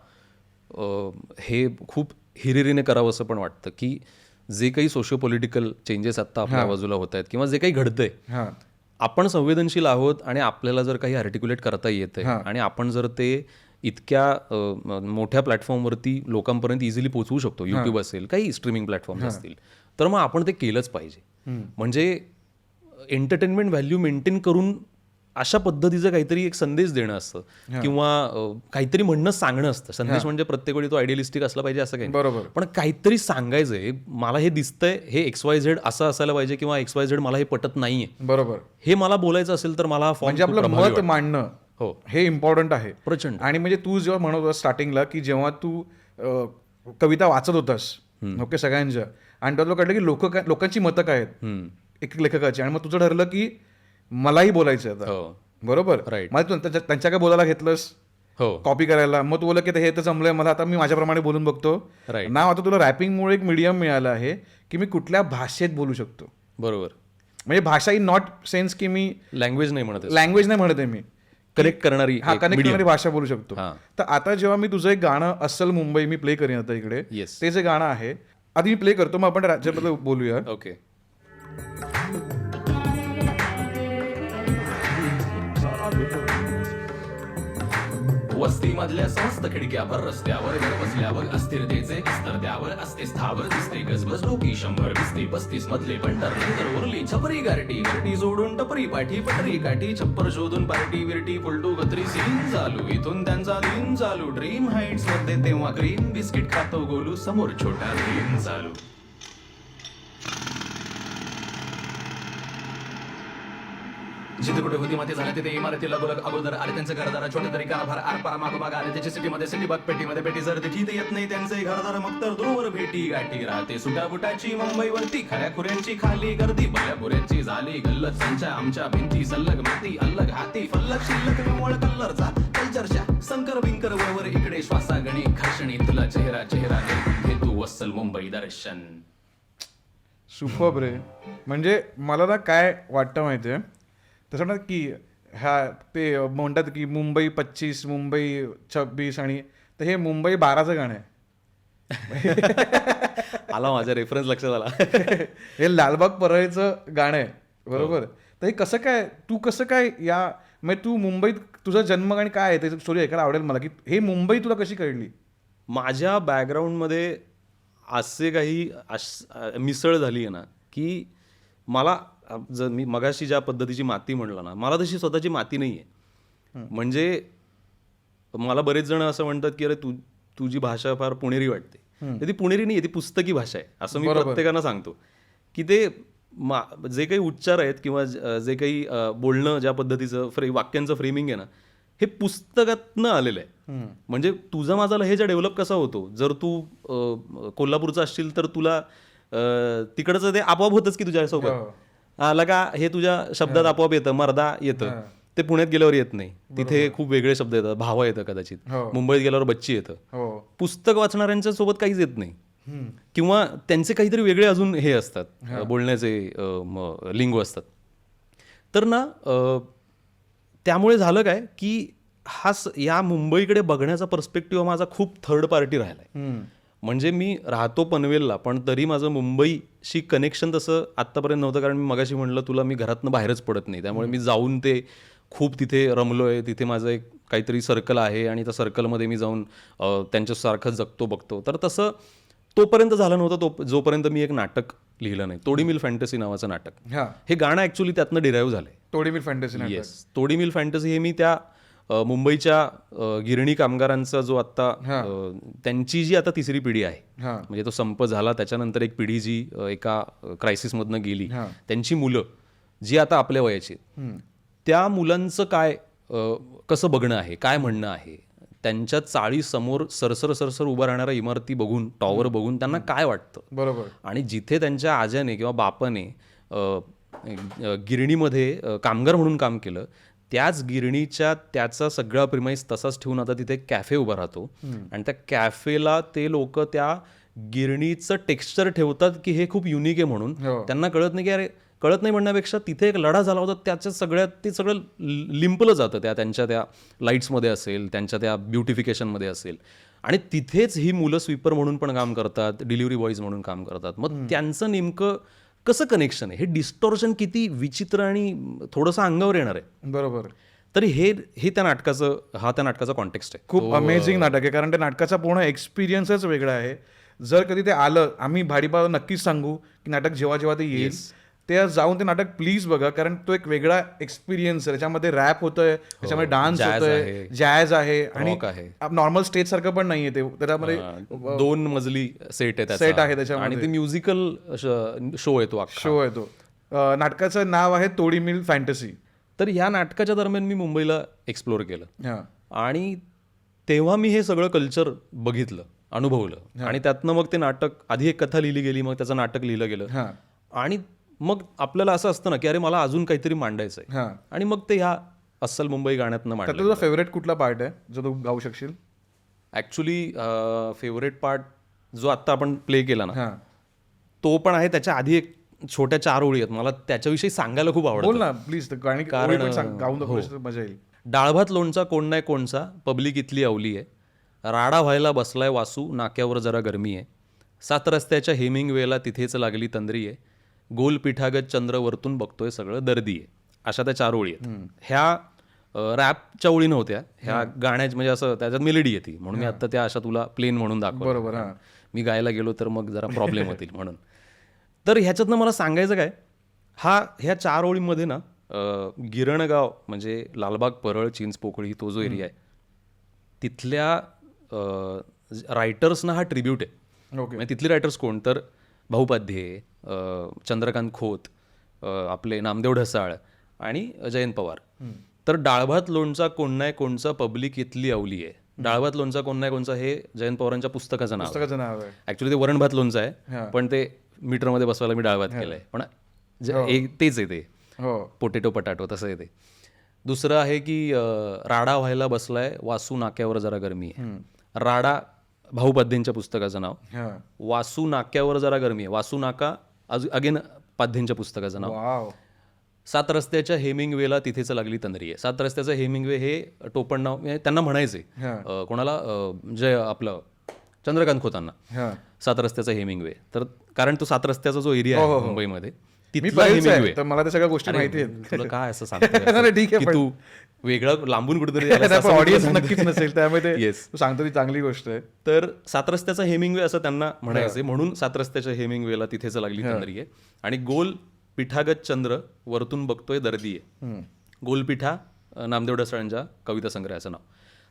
हे खूप हिरिरीने करावं असं पण वाटतं की जे काही सोशो पॉलिटिकल चेंजेस आत्ता आपल्या बाजूला होत आहेत किंवा जे काही घडतंय आपण संवेदनशील आहोत आणि आपल्याला जर काही आर्टिक्युलेट करता येतंय आणि आपण जर ते इतक्या मोठ्या प्लॅटफॉर्मवरती लोकांपर्यंत इझिली पोहोचवू शकतो युट्यूब असेल काही स्ट्रीमिंग प्लॅटफॉर्म असतील तर मग आपण ते केलंच पाहिजे. म्हणजे एंटरटेनमेंट व्हॅल्यू मेंटेन करून अशा पद्धतीचं काहीतरी एक संदेश देणं असतं किंवा काहीतरी म्हणणं सांगणं असतं. संदेश म्हणजे प्रत्येक वेळी तो आयडियलिस्टिक असला पाहिजे असं काही बरोबर. पण काहीतरी सांगायचंय मला हे दिसतंय हे XYZ असं असायला पाहिजे किंवा XYZ मला हे पटत नाहीये बरोबर हे मला बोलायचं असेल तर मला म्हणजे आपलं मत मांडणं हो हे इम्पॉर्टंट आहे प्रचंड. आणि म्हणजे तू जेव्हा म्हणत होतास स्टार्टिंगला की जेव्हा तू कविता वाचत होतास ओके सगळ्यांच्या आणि त्यात कळलं की लोकांची मतं काय आहेत एक लेखकाची आणि मग तुझं ठरलं की मलाही बोलायचं आता बरोबर मला तू त्यांच्या काय बोलायला घेतलंस कॉपी करायला मग तू बोला की हे तर जमलंय मला आता मी माझ्याप्रमाणे बोलून बघतो ना. आता तुला रॅपिंगमुळे एक मीडियम मिळालं आहे की मी कुठल्या भाषेत बोलू शकतो. बरोबर म्हणजे भाषा इन नॉट सेन्स की मी लँग्वेज नाही म्हणत लँग्वेज नाही म्हणत आहे मी कनेक्ट करणारी कनेक्ट करणारी भाषा बोलू शकतो. तर आता जेव्हा मी तुझं एक गाणं अस्सल मुंबई मी प्ले करीन आता इकडे ते जे गाणं आहे आधी मी प्ले करतो मग आपण राज्याबद्दल बोलूया. ओके वस्तीमधल्या समस्त खिडक्या भर रस्त्यावर घर बसल्यावर अस्थिरतेचे अस्तर द्यावर असते स्थावर दिसते गजबज डोकी 100 दिसते 35 मधले पंढर नंतर उरली छपरी गारटी जोडून टपरी पाठी पटरी काठी छप्पर शोधून पार्टी विरटी फुलटू गत्री सीन चालू इथून त्यांचा दिन चालू ड्रीम हाईट्स मध्ये तेव्हा क्रीम बिस्किट खातो गोलू समोर छोटा दिन चालू. जिथे कुठे होती माती झाले तिथे इमारतीला बोलक अगोदर आले त्यांचे घरदार छोटे तरी कानाभार आरपार मागोमाग आले त्याची सिटीमध्ये सिटीबाग पेटीमध्ये पेटी जर तिथे येत नाही त्यांचे घरदार मग तर दूरवर भेटी गाठी राहते सुटाबुटाची मुंबईवरती खऱ्या खुऱ्यांची खाली गर्दी भल्या बुऱ्यांची झाली गल्लत संच्या आमच्या भिंती सल्लग माती अल्लग हाती फल्लग शिल्लक निव्वळ कल्लरचा कल्चरच्या संकर बिंकर वर इकडे श्वासागणी घर्षणी तुला चेहरा चेहरा हे तू अस्सल मुंबई दर्शन. सुपर्ब रे. म्हणजे मला ना काय वाटतं माहितीये तसं ना की ते म्हणतात की मुंबई 25 मुंबई 26 आणि तर हे मुंबई 12चं गाणं आहे. आला माझ्या रेफरन्स लक्षात आला. हे लालबाग परळचं गाणं आहे बरोबर. तर हे कसं काय तू कसं काय या म्हणजे तू मुंबईत तुझा जन्मगाणी काय आहे त्याची स्टोरी ऐकायला आवडेल मला की हे मुंबई तुला कशी कळली? माझ्या बॅकग्राऊंडमध्ये असे काही मिसळ झाली आहे ना की मला जर मी मगाशी ज्या पद्धतीची माती म्हणलं ना मला तशी स्वतःची माती नाही आहे. म्हणजे मला बरेच जण असं म्हणतात की अरे तुझी भाषा फार पुणेरी वाटते. ती पुणेरी नाही आहे ती पुस्तकी भाषा आहे असं मी प्रत्येकांना सांगतो की ते जे काही उच्चार आहेत किंवा जे काही बोलणं ज्या पद्धतीचं वाक्यांचं फ्रेमिंग आहे ना, हे पुस्तकातनं आलेलं आहे. म्हणजे तुझा माझा लहेजा डेव्हलप कसा होतो, जर तू कोल्हापूरचा असशील तर तुला तिकडचं ते आपोआप होतच की तुझ्यासोबत आला का हे तुझ्या शब्दात आपोआप येतं. मर्दा येतं, ते पुण्यात गेल्यावर येत नाही. तिथे खूप वेगळे शब्द येतात, भावा येतं कदाचित, मुंबईत गेल्यावर बच्ची येतं. पुस्तक वाचणाऱ्यांच्या सोबत काहीच येत नाही, किंवा त्यांचे काहीतरी वेगळे अजून हे असतात, बोलण्याचे लिंगो असतात. तर ना त्यामुळे झालं काय की या मुंबईकडे बघण्याचा पर्स्पेक्टिव्ह माझा खूप थर्ड पार्टी राहिलाय. म्हणजे मी राहतो पनवेलला, पण तरी माझं मुंबईशी कनेक्शन तसं आत्तापर्यंत नव्हतं, कारण मी मगाशी म्हणलं तुला मी घरातनं बाहेरच पडत नाही. त्यामुळे मी जाऊन ते खूप तिथे रमलोय, तिथे माझं एक काहीतरी सर्कल आहे आणि त्या सर्कलमध्ये मी जाऊन त्यांच्यासारखं जगतो बघतो. तर तसं तोपर्यंत झालं नव्हतं, जोपर्यंत मी एक नाटक लिहिलं नाही, तोडी मिल फॅन्टसी नावाचं नाटक. हे गाणं ॲक्च्युली त्यातनं डिराईव्ह झालंय. तोडी मिल फॅन्टसी. येस, तोडी मिल फॅन्टसी हे मी त्या मुंबईच्या गिरणी कामगारांचा जो आत्ता त्यांची जी आता तिसरी पिढी आहे, म्हणजे तो संप झाला त्याच्यानंतर एक पिढी जी एका क्रायसिसमधनं गेली, त्यांची मुलं जी आता आपल्या वयाची, त्या मुलांचं काय कसं बघणं आहे, काय म्हणणं आहे, त्यांच्या चाळीसमोर सरसर सरसर उभा राहणाऱ्या इमारती बघून, टॉवर बघून त्यांना काय वाटतं. बरोबर. आणि जिथे त्यांच्या आज्याने किंवा बापाने गिरणीमध्ये कामगार म्हणून काम केलं, त्याच गिरणीच्या त्याचा सगळा प्रिमाईस तसाच ठेवून आता तिथे कॅफे उभा राहतो. आणि त्या कॅफेला ते लोक त्या गिरणीचं टेक्स्चर ठेवतात की हे खूप युनिक आहे म्हणून. त्यांना कळत नाही की अरे, कळत नाही म्हणण्यापेक्षा तिथे एक लढा झाला होता, त्याच्या सगळ्यात ते सगळं लिंपलं जातं त्यांच्या त्या लाईट्समध्ये असेल, त्यांच्या त्या ब्युटिफिकेशनमध्ये असेल. आणि तिथेच ही मुलं स्वीपर म्हणून पण काम करतात, डिलिव्हरी बॉईज म्हणून काम करतात. मग त्यांचं नेमकं कसं कनेक्शन आहे, हे डिस्टॉर्शन किती विचित्र आणि थोडंसं अंगावर येणार आहे. बरोबर. तरी हे त्या नाटकाचा कॉन्टेक्स्ट आहे. खूप अमेझिंग नाटक आहे, कारण त्या नाटकाचा पूर्ण एक्सपिरियन्सच वेगळा आहे. जर कधी ते आलं, आम्ही भाडीपाला नक्कीच सांगू की नाटक जेव्हा जेव्हा ते येईल ते जाऊन ते नाटक प्लीज बघा, कारण तो एक वेगळा एक्सपिरियन्स आहे. त्याच्यामध्ये रॅप होतोय, त्याच्यामध्ये डान्स होतोय, जॅझ आहे आणि नॉर्मल स्टेज सारखं पण नाहीये ते. त्याच्यामध्ये 2 मजली सेट आहे त्याच्यामध्ये, आणि ते म्युझिकल शो येतो. नाटकाचं नाव आहे तोडी मिल फॅन्टसी. तर ह्या नाटकाच्या दरम्यान मी मुंबईला एक्सप्लोर केलं आणि तेव्हा मी हे सगळं कल्चर बघितलं, अनुभवलं. आणि त्यातनं मग ते नाटक, आधी एक कथा लिहिली गेली, मग त्याचं नाटक लिहिलं गेलं. आणि मग आपल्याला असं असतं ना की अरे मला अजून काहीतरी मांडायचं आहे, आणि मग ते ह्या अस्सल मुंबई गाण्यातनं मांडलं. तुझा फेवरेट कुठला पार्ट आहे जो तू गाऊ शकशील? ऍक्च्युली फेवरेट पार्ट जो आत्ता आपण प्ले केला ना, तो पण आहे. त्याच्या आधी एक छोट्या 4 ओळी आहेत, मला त्याच्याविषयी सांगायला खूप आवडतं. बोल ना प्लीज, कारण गाऊन मजा येईल. डाळभात लोणचा कोण नाही कोणचा, पब्लिक इथली अवली आहे. राडा व्हायला बसलाय वासू, नाक्यावर जरा गरमी आहे. 7 रस्त्याच्या हेमिंग वेला तिथेच लागली तंद्री आहे. गोल पिठागत चंद्र वरतून बघतोय सगळं दर्दी आहे. अशा त्या 4 ओळी आहेत. ह्या रॅपच्या ओळी नव्हत्या, ह्या गाण्याच्या, म्हणजे असं त्याच्यात मेलडी येते म्हणून मी आता त्या अशा तुला प्लेन म्हणून दाखवलं. बरोबर. मी गायला गेलो तर मग जरा प्रॉब्लेम होतील म्हणून. तर ह्याच्यातनं मला सांगायचं काय, ह्या 4 ओळींमध्ये ना गिरणगाव म्हणजे लालबाग, परळ, चिंचपोकळी तो जो एरिया आहे, तिथल्या रायटर्सना हा ट्रिब्यूट आहे. म्हणजे तिथले रायटर्स कोण तर भाऊ पाध्ये, चंद्रकांत खोत, आपले नामदेव ढसाळ आणि जयंत पवार. तर डाळभात लोणचा कोण नाही कोणचा, पब्लिक इथली अवली आहे. डाळभात लोणचा कोण नाही कोणचा हे जयंत पवारांच्या पुस्तकाचं नाव आहे. ऍक्च्युली ते वरण भात लोणचं आहे, पण ते मीटरमध्ये बसवायला मी डाळभात केलंय. पण तेच आहे ते, पोटेटो पटाटो तसं आहे ते. दुसरं आहे की राडा व्हायला बसलाय वासू, नाक्यावर जरा गरमी आहे. राडा भाऊ पाध्येंच्या पुस्तकाचं नाव, वासू नाक्यावर जरा गरमी आहे. वासू नाका अगेन पाध्येंच्या पुस्तकाचं नाव. 7 रस्त्याच्या हेमिंग वेला तिथेच लागली तंद्री आहे. 7 रस्त्याचं हेमिंग वे हे टोपण नाव त्यांना म्हणायचे, कोणाला, आपलं चंद्रकांत खोतांना 7 रस्त्याचा हेमिंग वे. तर कारण तो 7 रस्त्याचा जो एरिया आहे मुंबईमध्ये, तिथला हेमिंग वे, मला त्या सगळ्या गोष्टी माहिती आहेत. तुला काय असं सांगतो तू वेगळं लांबून कुठेतरी ऑडियन्स नक्कीच नसेल, त्यामुळे तू सांगतो ती चांगली गोष्ट आहे. तर 7 रस्त्याचा हेमिंग वे असं त्यांना म्हणायचे, म्हणून 7 रस्त्याच्या हेमिंग वेला तिथेच लागली तंद्री आहे. आणि गोल पिठागत चंद्र वरतून बघतोय दर्दी आहे. गोलपिठा नामदेव ढसाळांच्या कविता संग्रहाचं नाव.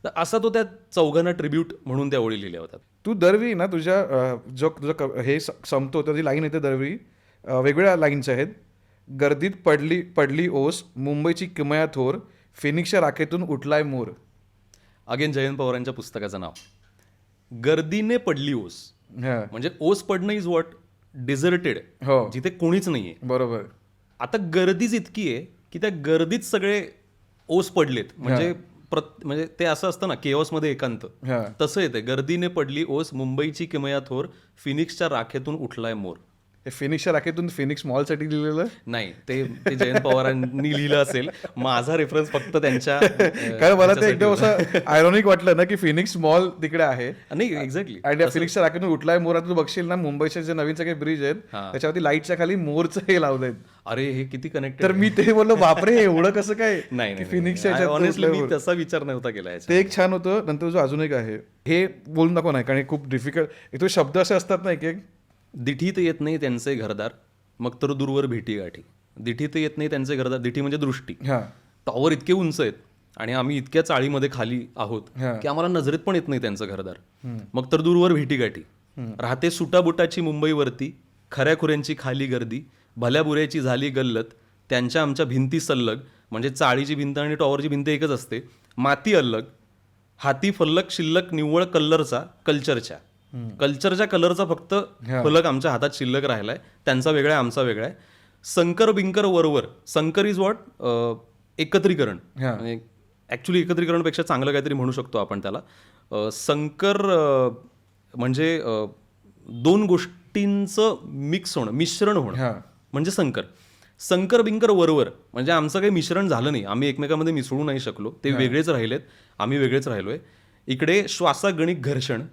तर असा तो त्या चौघांना ट्रिब्यूट म्हणून त्या ओळी लिहिल्या होतात. तू दरवेळी ना तुझ्या जो तुझं हे संपतो त्याची लाईन येते दरवेळी वेगवेगळ्या लाईन्स आहेत. गर्दीत पडली ओस, मुंबईची किमया थोर, फिनिक्सच्या राखेतून उठलाय मोर. अगेन जयंत पवारांच्या पुस्तकाचं नाव. गर्दीने पडली ओस, हा, म्हणजे ओस पडणं इज व्हॉट डिझर्टेड, हो. जिथे कोणीच नाहीये. बरोबर. आता गर्दीच इतकी आहे की त्या गर्दीत सगळे ओस पडलेत, म्हणजे म्हणजे ते असं असतं ना केओसमध्ये एकांत, हा. तसं येते. गर्दीने पडली ओस, मुंबईची किमया थोर, फिनिक्सच्या राखेतून उठलाय मोर. हे फिनिक्सच्या राखेतून फिनिक्स मॉलसाठी लिहिलेलं. नाही, ते जयंत पवारांनी लिहिलं असेल. माझा रेफरन्स फक्त त्यांच्या कारण मला ते एकदम असं आयरॉनिक वाटलं ना की फिनिक्स मॉल तिकडे आहे नाही, एक्झॅक्टली. आणि त्या फिनिक्सच्या राखेतून उठलाय मोर. तू बघशील ना मुंबईचे जे नवीन सगळे ब्रिज आहेत त्याच्यावरती लाईटच्या खाली मोरचं हे लावलंय. अरे हे किती कनेक्टेड. तर मी ते बोललो बापरे एवढं कसं काय. नाही, फिनिक्सच्या ऑनेस्टली मी तसा विचार नव्हता केला याचा. ते एक छान होतं. नंतर जो अजून एक आहे हे बोलू नको नाही, कारण हे खूप डिफिकल्ट. एक तो शब्द असे असतात ना एक दिठीत येत नाही त्यांचे घरदार, मग तर दूरवर भेटी गाठी. दिठीत येत नाही त्यांचे घरदार, दिठी म्हणजे दृष्टी. हा टॉवर इतके उंच आहेत आणि आम्ही इतक्या चाळीमध्ये खाली आहोत हा. की आम्हाला नजरेत पण येत नाही त्यांचं घरदार. मग तर दूरवर भेटी गाठी. राहते सुटाबुटाची मुंबईवरती, खऱ्याखुऱ्यांची खाली गर्दी, भल्या बुऱ्याची झाली गल्लत, त्यांच्या आमच्या भिंती सल्लग, म्हणजे चाळीची भिंत आणि टॉवरची भिंत एकच असते. माती अल्लग, हाती फल्लक शिल्लक निव्वळ कल्चरच्या कलरचा फक्त फलक आमच्या हातात शिल्लक राहिलाय. त्यांचा वेगळा आहे, आमचा वेगळा आहे. संकर बिंकर वरवर, संकर इज व्हॉट एकत्रीकरण. ऍक्च्युली एकत्रीकरणपेक्षा चांगलं काहीतरी म्हणू शकतो आपण त्याला. संकर म्हणजे दोन गोष्टींचं मिक्स होणं, मिश्रण होणं म्हणजे संकर. संकर बिंकर वरवर म्हणजे आमचं काही मिश्रण झालं नाही, आम्ही एकमेकांमध्ये मिसळू नाही शकलो, ते वेगळेच राहिलेत, आम्ही वेगळेच राहिलोय. इकडे श्वासागणिक घर्षण,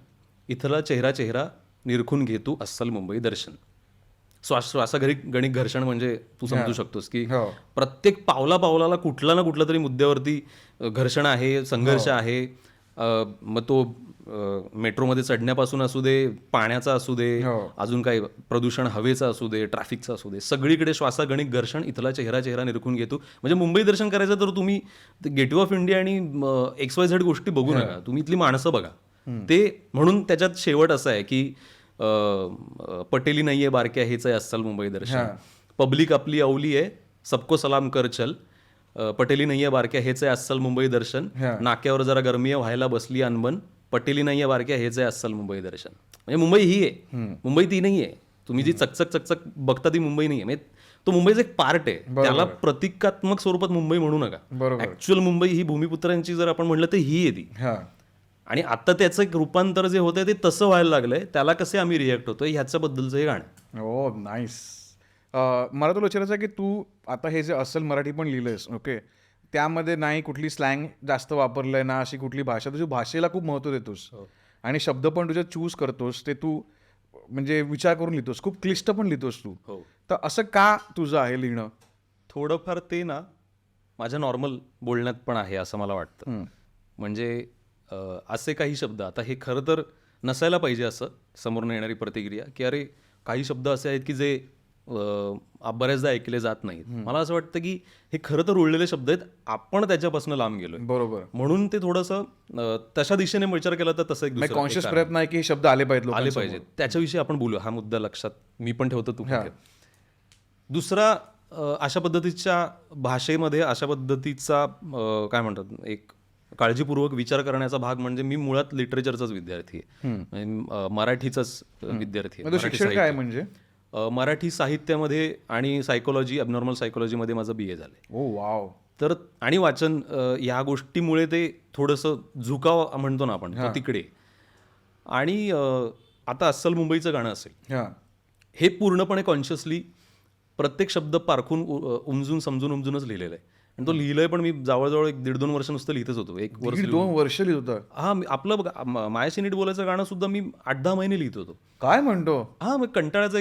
इथला चेहरा निरखून घेतू अस्सल मुंबई दर्शन. श्वासागणिक घर्षण म्हणजे तू समजू शकतोस की प्रत्येक पावलाला कुठला ना कुठला तरी मुद्द्यावरती घर्षण आहे, संघर्ष आहे. मग तो मेट्रोमध्ये चढण्यापासून असू दे, पाण्याचा असू दे, अजून काही प्रदूषण हवेचं असू दे, ट्रॅफिकचं असू दे, सगळीकडे श्वासागणिक घर्षण, इथला चेहरा निरखून घेतो. म्हणजे मुंबई दर्शन करायचं तर तुम्ही गेटवे ऑफ इंडिया आणि XYZ गोष्टी बघू नका, तुम्ही इथली माणसं बघा. ते म्हणून त्याच्यात शेवट असा आहे की पटेली नाहीये बारक्या, हेच आहे अस्सल मुंबई दर्शन. पब्लिक आपली अवली आहे, सबको सलाम कर चल, पटेली नाहीये बारक्या, हेच आहे अस्सल मुंबई दर्शन. नाक्यावर जरा गरमी आहे, व्हायला बसली अनबन, पटेली नाहीये बारक्या, हेच आहे अस्सल मुंबई दर्शन. म्हणजे मुंबई ही आहे, मुंबई ती नाही आहे. तुम्ही जी चकचक बघता ती मुंबई नाही आहे. म्हणजे तो मुंबईचा एक पार्ट आहे, त्याला प्रतिकात्मक स्वरूपात मुंबई म्हणू नका. ऍक्च्युअल मुंबई ही भूमिपुत्रांची जर आपण म्हटलं तर ही आहे ती. आणि आता त्याचं एक रूपांतर जे होतंय ते तसं व्हायला लागलंय, त्याला कसे आम्ही रिॲक्ट होतोय ह्याच्याबद्दलचं हे गाणं. ओ नाईस. मला तुला विचारायचं आहे की तू आता हे जे अस्सल मराठी पण लिहिलंयस, ओके, त्यामध्ये नाही कुठली स्लँग जास्त वापरलंय ना अशी कुठली भाषा, तुझ्या भाषेला खूप महत्त्व देतोस आणि शब्द पण तुझे चूज करतोस, ते तू म्हणजे विचार करून लिहितोस, खूप क्लिष्ट पण लिहितोस तू. तर असं का तुझं आहे लिहिणं? थोडंफार ते ना माझ्या नॉर्मल बोलण्यात पण आहे असं मला वाटतं. म्हणजे असे काही शब्द, आता हे खरं तर नसायला पाहिजे असं समोरनं येणारी प्रतिक्रिया की अरे काही शब्द असे आहेत की जे बऱ्याचदा ऐकले जात नाहीत. मला असं वाटतं की हे खरं तर उरलेले शब्द आहेत, आपण त्याच्यापासून लांब गेलोय. बरोबर. म्हणून ते थोडंसं तशा दिशेने विचार केला तर तसं एक कॉन्शियस प्रयत्न आहे की हे शब्द आले पाहिजेत. त्याच्याविषयी आपण बोलू. हा मुद्दा लक्षात मी पण ठेवतो, तू पण ठेव. दुसरा, अशा पद्धतीच्या भाषेमध्ये अशा पद्धतीचा काय म्हणतात एक काळजीपूर्वक विचार करण्याचा भाग म्हणजे मी मुळात लिटरेचरचाच विद्यार्थी आहे, मराठीचाच विद्यार्थी आहे. शिक्षण काय म्हणजे? मराठी साहित्यामध्ये आणि सायकोलॉजी, अबनॉर्मल सायकोलॉजीमध्ये माझं BA झालंय. ओ वाव. तर आणि वाचन या गोष्टीमुळे ते थोडंसं झुकाव म्हणतो ना आपण तिकडे. आणि आता अस्सल मुंबईचं गाणं असेल, हे पूर्णपणे कॉन्शियसली प्रत्येक शब्द पारखून उमजून समजूनच लिहिलेलं आहे. आणि तो लिहिलंय पण मी जवळजवळ 1.5-2 वर्ष नुसतं लिहितच होतो. 1-2 वर्ष लिहित होता? हा, आपलं बघा मायाशी नीट बोलायचं गाणं सुद्धा मी 8-10 महिने लिहित होतो. काय म्हणतो? हा, मग कंटाळ्याचा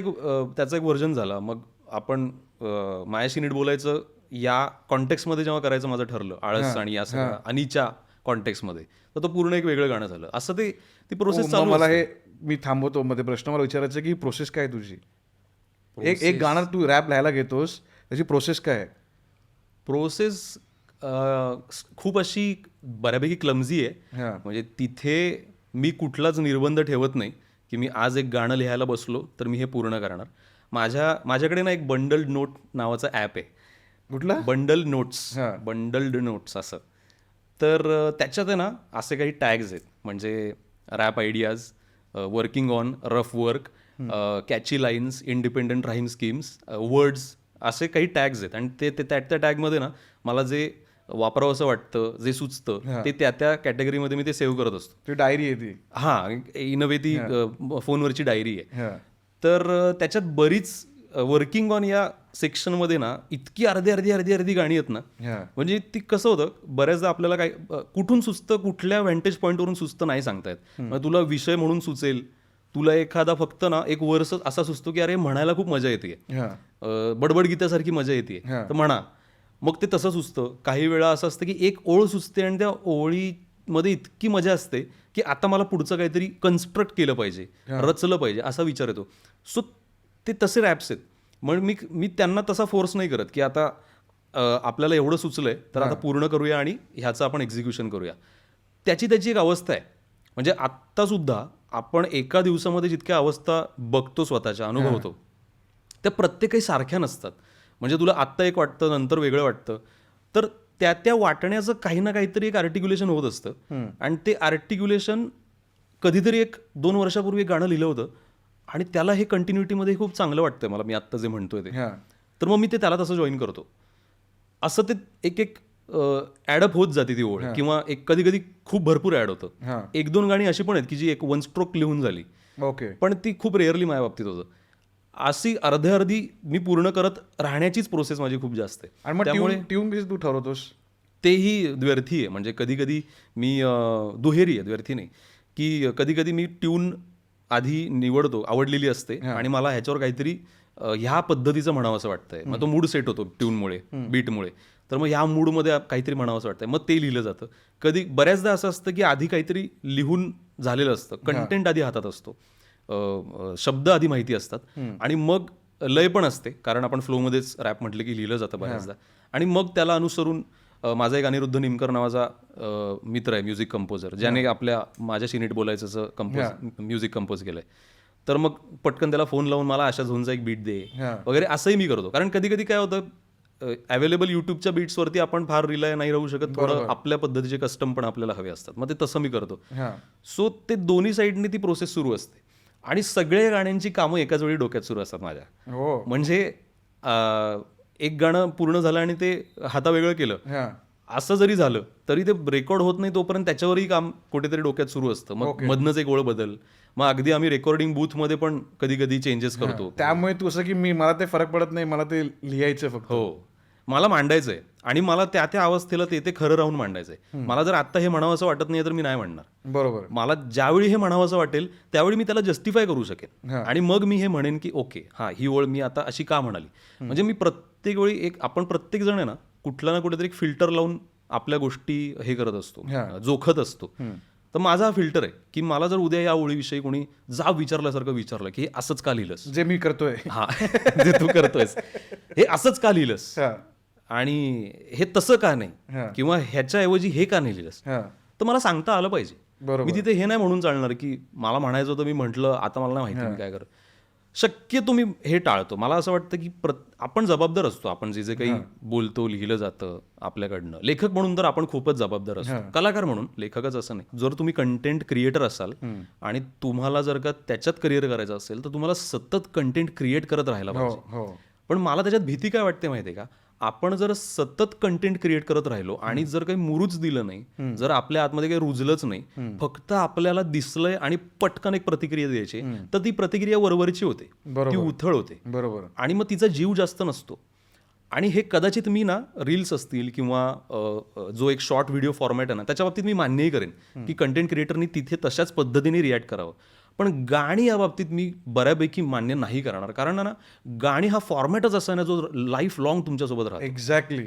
त्याचं एक व्हर्जन झाला. मग आपण मायाशी नीट बोलायचं या कॉन्टेक्स्टमध्ये जेव्हा करायचं माझं ठरलं, आळस आणि या सगळ्या अनिच्या कॉन्टेक्स्टमध्ये, तर तो पूर्ण एक वेगळं गाणं झालं. असं ती प्रोसेस चालू. मला हे मी थांबवतो मध्ये प्रश्न मला विचारायचं की प्रोसेस काय तुझी? एक गाणं तू रॅप लिहायला घेतोस, त्याची प्रोसेस काय आहे? प्रोसेस खूप अशी बऱ्यापैकी क्लमझी आहे. म्हणजे तिथे मी कुठलाच निर्बंध ठेवत नाही की मी आज एक गाणं लिहायला बसलो तर मी हे पूर्ण करणार. माझ्याकडे ना एक बंडल्ड नोट नावाचं ॲप आहे. कुठला? बंडल नोट्स, हा. बंडल्ड नोट्स असं. तर त्याच्यात आहे ना असे काही टॅग्स आहेत, म्हणजे rap ideas, working on, rough work, catchy lines, independent rhyme schemes, words, असे काही टॅग्स आहेत. आणि ते त्या टॅगमध्ये ना मला जे वापरावं असं वाटतं, जे सुचतं ते त्या कॅटेगरीमध्ये मी ते सेव्ह करत असतो. ती डायरी आहे ती. हां, इन अ वे ती फोनवरची डायरी आहे. हा. तर त्याच्यात बरीच वर्किंग ऑन या सेक्शनमध्ये ना इतकी अर्धी गाणी आहेत ना, हा. म्हणजे ती कसं होतं बऱ्याचदा आपल्याला काय कुठून सुचतं, कुठल्या व्हॅन्टेज पॉईंटवरून सुचतं नाही सांगता येत. म्हणजे तुला विषय म्हणून सुचेल, तुला एखादा फक्त ना एक वर्ष असा सुचतो की अरे म्हणायला खूप मजा येते, हा. बडबड गीतासारखी मजा येते, हा. तर म्हणा. मग ते तसं सुचतं. काही वेळा असं असतं की एक ओळ सुचते आणि त्या ओळीमध्ये इतकी मजा असते की आता मला पुढचं काहीतरी कन्स्ट्रक्ट केलं पाहिजे, रचलं पाहिजे असा विचार येतो. सो ते तसे रॅप्स आहेत. मग मी त्यांना तसा फोर्स नाही करत की आता आपल्याला एवढं सुचलंय तर आता पूर्ण करूया आणि ह्याचं आपण एक्झिक्युशन करूया. त्याची एक अवस्था आहे. म्हणजे आत्तासुद्धा आपण एका दिवसामध्ये जितक्या अवस्था बघतो, स्वतःच्या अनुभवतो, त्या प्रत्येक काही सारख्या नसतात. म्हणजे तुला आत्ता एक वाटतं, नंतर वेगळं वाटतं. तर त्या वाटण्याचं काही ना काहीतरी एक आर्टिक्युलेशन होत असतं. आणि ते आर्टिक्युलेशन कधीतरी 1-2 वर्षापूर्वी एक गाणं लिहिलं होतं आणि त्याला हे कंटिन्युटीमध्ये खूप चांगलं वाटतंय मला, मी आत्ता जे म्हणतोय ते. हा. तर मग मी ते त्याला तसं जॉईन करतो. असं ते एक ॲडअप होत जाते ती ओळ, किंवा एक कधी खूप भरपूर ॲड होतं. हा. 1-2 गाणी अशी पण आहेत की जी एक 1 स्ट्रोक लिहून झाली, ओके. पण ती खूप रेअरली माझ्या बाबतीत होतं. अशी अर्धी मी पूर्ण करत राहण्याचीच प्रोसेस माझी खूप जास्त आहे. आणि मग त्यामुळे ट्यून कशी तू ठरवतोस? तेही द्व्यर्थी आहे. म्हणजे कधी मी दुहेरी आहे, द्व्यर्थी नाही. की कधी मी ट्यून आधी निवडतो, आवडलेली असते, आणि मला ह्याच्यावर काहीतरी ह्या पद्धतीचं म्हणावं असं वाटतंय. मग तो मूड सेट होतो ट्यूनमुळे, बीटमुळे. तर मग ह्या मूडमध्ये काहीतरी म्हणावं असं वाटतंय, मग ते लिहिलं जातं. बऱ्याचदा असं असतं की आधी काहीतरी लिहून झालेलं असतं, कंटेंट आधी हातात असतो, शब्द आधी माहिती असतात, आणि मग लय पण असते, कारण आपण फ्लोमध्येच रॅप म्हटलं की लिहिलं जातं बऱ्याचदा. आणि मग त्याला अनुसरून माझा एक अनिरुद्ध निमकर नावाचा मित्र आहे, म्युझिक कंपोजर, ज्याने माझ्याशी नीट बोलायचं म्युझिक कंपोज केलंय. तर मग पटकन त्याला फोन लावून मला अशा झोनचा एक बीट दे वगैरे असंही मी करतो. कारण कधी काय होतं, अवेलेबल युट्यूबच्या बीट्सवरती आपण फार रिलाय नाही राहू शकत, थोडं आपल्या पद्धतीचे कस्टम पण आपल्याला हवे असतात. मग ते तसं मी करतो. सो ते दोन्ही साईडनी ती प्रोसेस सुरू असते, आणि सगळे गाण्यांची कामं एकाच वेळी डोक्यात सुरू असतात माझ्या. म्हणजे एक गाणं पूर्ण झालं आणि ते हातावेगळं केलं असं जरी झालं तरी ते रेकॉर्ड होत नाही तोपर्यंत त्याच्यावरही काम कुठेतरी डोक्यात सुरू असतं. मग मधनंच एक ओळ बदल, मग अगदी आम्ही रेकॉर्डिंग बूथमध्ये पण कधी चेंजेस करतो. त्यामुळे तू असं की मला ते फरक पडत नाही, मला ते लिहायचं फक्त. हो, मला मांडायचंय, आणि मला त्या अवस्थेला ते खरं राहून मांडायचंय. मला जर आत्ता हे म्हणावं असं वाटत नाही तर मी नाही म्हणणार. बरोबर. मला ज्यावेळी हे म्हणावं असं वाटेल त्यावेळी मी त्याला जस्टिफाय करू शकेन, आणि मग मी हे म्हणेन की ओके, हा, ही ओळ मी आता अशी का म्हणाली. म्हणजे मी प्रत्येक वेळी आपण प्रत्येक जण आहे ना कुठला ना कुठेतरी फिल्टर लावून आपल्या गोष्टी हे करत असतो, जोखत असतो. तर माझा हा फिल्टर आहे की मला जर उद्या या ओळीविषयी कोणी विचारल्यासारखं विचारलं की हे असंच का लिहिलंस, जे मी करतोय, हा जे तू करतोयस, हे असंच का लिहिलंस, आणि हे तसं का नाही, किंवा ह्याच्याऐवजी हे का नाही लिहिलंस, तर मला सांगता आलं पाहिजे. मी तिथे हे नाही म्हणून चालणार की मला म्हणायचं होतं, मी म्हटलं, आता मला नाही माहिती मी काय करत. शक्यतो मी हे टाळतो. मला असं वाटतं की आपण जबाबदार असतो. आपण जे काही बोलतो, लिहिलं जातं आपल्याकडनं, लेखक म्हणून तर आपण खूपच जबाबदार असतो. कलाकार म्हणून, लेखकच असं नाही. जर तुम्ही कंटेंट क्रिएटर असाल आणि तुम्हाला जर का त्याच्यात करिअर करायचं असेल तर तुम्हाला सतत कंटेंट क्रिएट करत राहायला पाहिजे. पण मला त्याच्यात भीती काय वाटते माहिती आहे का, आपण जर सतत कंटेंट क्रिएट करत राहिलो आणि जर काही मुरूच दिलं नाही, जर आपल्या आतमध्ये काही रुजलंच नाही, फक्त आपल्याला दिसलंय आणि पटकन एक प्रतिक्रिया द्यायची, तर ती प्रतिक्रिया वरवरची होते, ती उथळ होते. बरोबर. आणि मग तिचा जीव जास्त नसतो. आणि हे कदाचित मी ना रील्स असतील किंवा जो एक शॉर्ट व्हिडिओ फॉर्मॅट आहे ना, त्याच्या बाबतीत मी मान्यही करेन की कंटेंट क्रिएटरनी तिथे तशाच पद्धतीने रिॲक्ट करावं. पण गाणी या बाबतीत मी बऱ्यापैकी मान्य नाही करणार, कारण ना गाणी हा फॉर्मॅटच असा आहे ना जो लाईफ लॉंग तुमच्यासोबत राहतो. एक्झॅक्टली.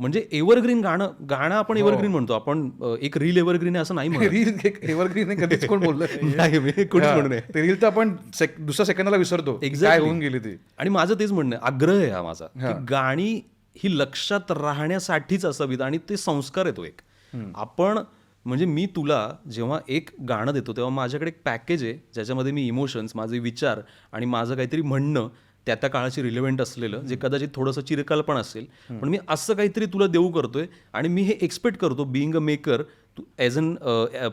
म्हणजे एव्हरग्रीन गाणं आपण एव्हरग्रीन म्हणतो, आपण एक रील एव्हरग्रीन आहे असं नाही म्हणत. रील एव्हरग्रीन कधीच कोण बोललं नाही, मी कोणीच म्हणू नये. ते रील तर आपण दुसऱ्या सेकंदाला विसरतो काय होऊन गेली ती. आणि माझं तेच म्हणणं आहे, आग्रह आहे हा माझा, की गाणी ही लक्षात राहण्यासाठीच असावीत, आणि ते संस्कार येतो एक. आपण म्हणजे मी तुला जेव्हा एक गाणं देतो तेव्हा माझ्याकडे एक पॅकेज आहे ज्याच्यामध्ये मी इमोशन्स, माझे विचार आणि माझं काहीतरी म्हणणं त्या त्या काळाशी रिलेव्हंट असलेलं जे कदाचित थोडंसं चिरकाल पण असेल, पण मी असं काहीतरी तुला देऊ करतोय आणि मी हे एक्सपेक्ट करतो बिईंग अ मेकर, तू ॲज अन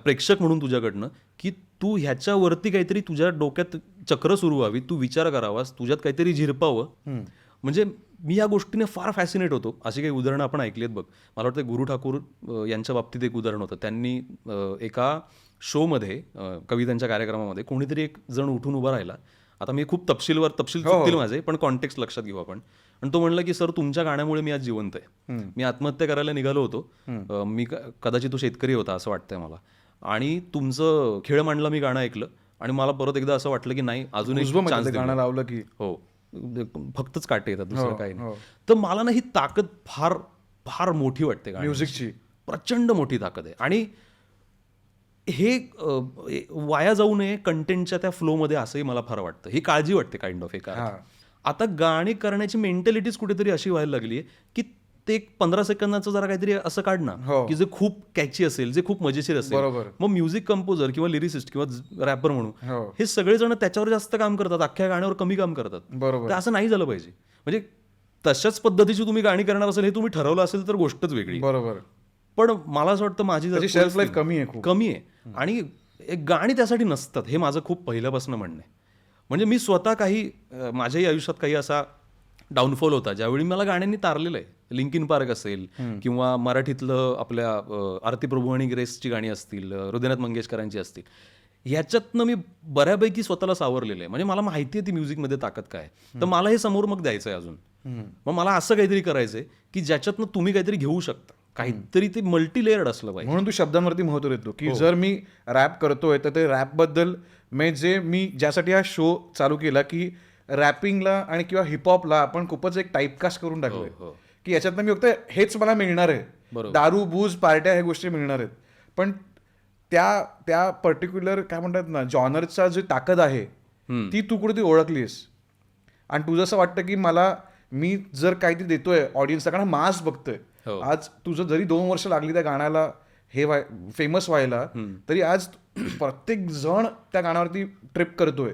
प्रेक्षक म्हणून तुझ्याकडनं, की तू ह्याच्यावरती काहीतरी तुझ्या डोक्यात चक्र सुरू व्हावी, तू विचार करावास, तुझ्यात काहीतरी झिरपावं. म्हणजे मी या गोष्टीने फार फॅसिनेट होतो. अशी काही उदाहरणं आपण ऐकली आहेत बघ. मला वाटतं गुरु ठाकूर यांच्या बाबतीत एक उदाहरण होतं. त्यांनी एका शोमध्ये कवितांच्या कार्यक्रमामध्ये कोणीतरी एक जण उठून उभा राहिला. आता मी खूप तपशील चुकतील माझे, पण कॉन्टेक्स्ट लक्षात घेऊ आपण. आणि तो म्हणला की सर, तुमच्या गाण्यामुळे मी आज जिवंत आहे. मी आत्महत्या करायला निघालो होतो. मी कदाचित तो शेतकरी होता असं वाटतंय मला, आणि तुमचं खेळ मांडला मी गाणं ऐकलं आणि मला परत एकदा असं वाटलं की नाही, अजून एक चान्स गाणं लावलं की हो, फक्तच काटे येतात, दुसरं काही नाही. तर मला ना ही ताकद फार फार मोठी वाटते म्युझिकची. प्रचंड मोठी ताकद आहे. आणि हे वाया जाऊ नये कंटेंटच्या त्या फ्लोमध्ये, असंही मला फार वाटतं. ही काळजी वाटते काइंड ऑफ एका. आता गाणी करण्याची मेंटॅलिटीच कुठेतरी अशी व्हायला लागली आहे की ते 15 सेकंदाचं जरा काहीतरी असं काढ ना की जे खूप कॅची असेल, जे खूप मजेशीर असेल. मग म्युझिक कंपोजर किंवा लिरिसिस्ट किंवा रॅपर म्हणून हे सगळेजण त्याच्यावर जास्त काम करतात, अख्ख्या गाण्यावर कमी काम करतात. तर असं नाही झालं पाहिजे. म्हणजे तशाच पद्धतीची तुम्ही गाणी करणार असेल, हे तुम्ही ठरवलं असेल तर गोष्टच वेगळी. बरोबर. पण मला असं वाटतं माझी शेल्फ लाईफ कमी आहे. आणि एक गाणी त्यासाठी नसतात, हे माझं खूप पहिल्यापासून म्हणणं आहे. म्हणजे मी स्वतः माझ्याही आयुष्यात काही असा डाऊनफॉल होता ज्यावेळी मला गाण्यांनी तारलेलं आहे. लिंकिन पार्क असेल किंवा मराठीतलं आपल्या आरती प्रभू आणि ग्रेसची गाणी असतील, हृदयनाथ मंगेशकरांची असतील, ह्याच्यातनं मी बऱ्यापैकी स्वतःला सावरलेलं आहे. म्हणजे मला माहिती आहे ती म्युझिकमध्ये ताकद काय. तर मला हे समोर मग द्यायचं आहे अजून. मग मला असं काहीतरी करायचं आहे की ज्याच्यातनं तुम्ही काहीतरी घेऊ शकता, काहीतरी ते मल्टी लेअर्ड असलं पाहिजे. म्हणून तू शब्दांवरती महत्व देतो की जर मी रॅप करतोय तर ते रॅपबद्दल मी ज्यासाठी हा शो चालू केला की रॅपिंगला आणि किंवा हिपहॉपला आपण खूपच एक टाईपकास्ट करून टाकलोय की याच्यातनं मी फक्त हेच मला मिळणार आहे, दारू बूज पार्ट्या ह्या गोष्टी मिळणार आहेत. पण त्या पर्टिक्युलर काय म्हणतात ना जॉनरचा जी ताकद आहे ती तू कुठे ती ओळखलीस. आणि तुझं असं वाटतं की मी जर काहीतरी देतोय ऑडियन्सला, कारण मास बघतोय आज, तुझं जरी 2 वर्ष लागली त्या गाण्याला फेमस व्हायला, तरी आज प्रत्येक जण त्या गाण्यावरती ट्रिप करतोय.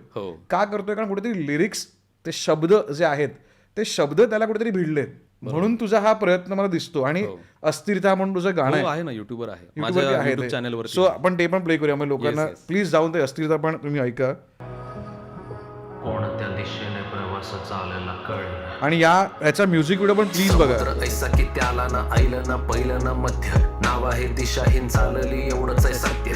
का करतोय? कारण कुठेतरी लिरिक्स, ते शब्द जे आहेत ते शब्द त्याला कुठेतरी भिडलेत. म्हणून तुझा हा प्रयत्न मला दिसतो. आणि अस्थिरता म्हणून तुझं गाणं आहे ना, युट्यूबवर आहे, माझ्या YouTube चॅनलवर. सो आपण ते पण प्ले करूया. मग लोकांना प्लीज जाऊन ते अस्थिरता पण तुम्ही ऐका. कोणत्या दिशेने प्रवास चालला कळलं. आणि याचा म्युझिक व्हिडिओ पण प्लीज बघा. ऐसा की त्याला ना आईलं ना पहिलं ना मध्य, नाव आहे दिशाहीन चालली एवढंच आहे सत्य.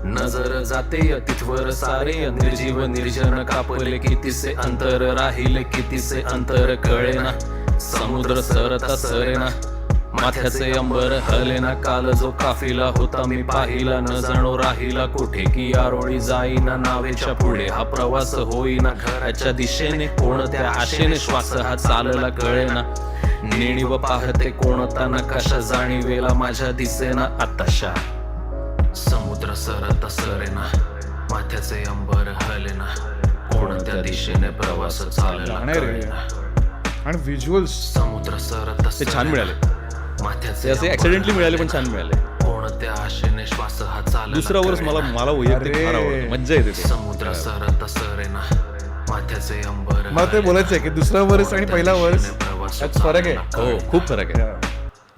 नजर जाते तिथवर सारे, निर्जीव निर्जन कापले कितीसे अंतर, राहिले कितीसे अंतर कळेना. समुद्र सरता सरेना, माथ्याचे अंबर हलेना. काल जो काफिला होता मी पाहिला, न जाणो राहिला कुठे की आरोळी जाईना नावेच्या पुढे. हा प्रवास होईना घराच्या दिशेने, कोणत्या आशेने श्वास हा चालला कळेना. नेणीव पाहते कोणता नकाशा, जाणीवेला माझ्या दिसेना आताशा. समुद्र सरता सरेना, माथ्याचे अंबर हलेना, कोणत्या दिशेने प्रवास चालला कळेना. आणि व्हिज्युअल्स समुद्र सरता ते छान मिळाले, माथ्याचे असे ऍक्सिडेंटली मिळाले पण छान मिळाले. कोणत्या आशेने श्वास हा चालला. दुसरा वर्ष मला वैयक्तिक फार आवडतं, मज्जा येते ते. समुद्र सरता सरेना, माथ्याचे अंबर. मला ते बोलायचं आहे की दुसरा वर्ष आणि पहिला वर्ष यात फरक आहे. हो, खूप फरक आहे.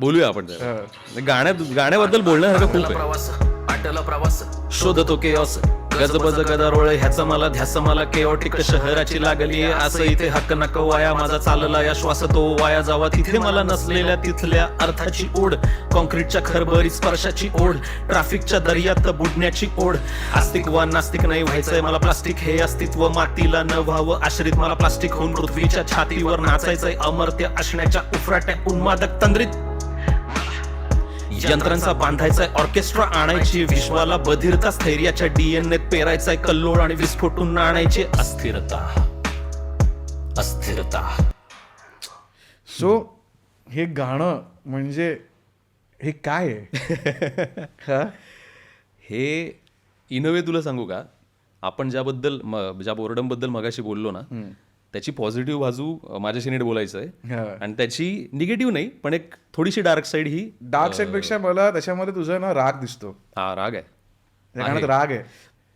बोलूया आपण त्याला. गाण्याबद्दल बोलण्यासारखं खूप आहे. प्रवास आटला प्रवास, शोधतो केऑस, गजबज गदारोळ ह्याचा मला ध्यास, मला केओटिक शहराची लागली असं इथे हक्क नको वाया. माझा चालला या श्वास तो वाया जावा, तिथे मला नसलेल्या तिथल्या अर्थाची ओढ. कॉन्क्रीटच्या खरबरी स्पर्शाची ओढ, ट्रॅफिकच्या दर्यात बुडण्याची ओढ. आस्तिक वा नास्तिक नाही व्हायचंय मला प्लास्टिक, हे अस्तित्व मातीला न व्हावं आश्रित. मला प्लास्टिक होऊन पृथ्वीच्या छातीवर नाचायचंय अमर्त्य असण्याच्या उफराट्या उन्मादक तंद्रीत. यंत्रांचा बांधायचाय ऑर्केस्ट्रा आणायची, विश्वाला बधिरता स्थैर्याच्या डीएनएत पेरायचाय कल्लोळ आणि विस्फोटून आणायची अस्थिरता. अस्थिरता. सो हे गाणं म्हणजे हे काय आहे? हे इन अ वे तुला सांगू का, आपण ज्या बोर्डमबद्दल मगाशी बोललो ना, त्याची पॉझिटिव्ह बाजू माझ्याशी नीट बोलायचं आहे, आणि त्याची निगेटिव्ह नाही पण एक थोडीशी डार्क साईड. ही डार्क साईड पेक्षा मला त्याच्यामध्ये तुझा ना राग दिसतो. हा राग आहे, त्या गाण्यात राग आहे.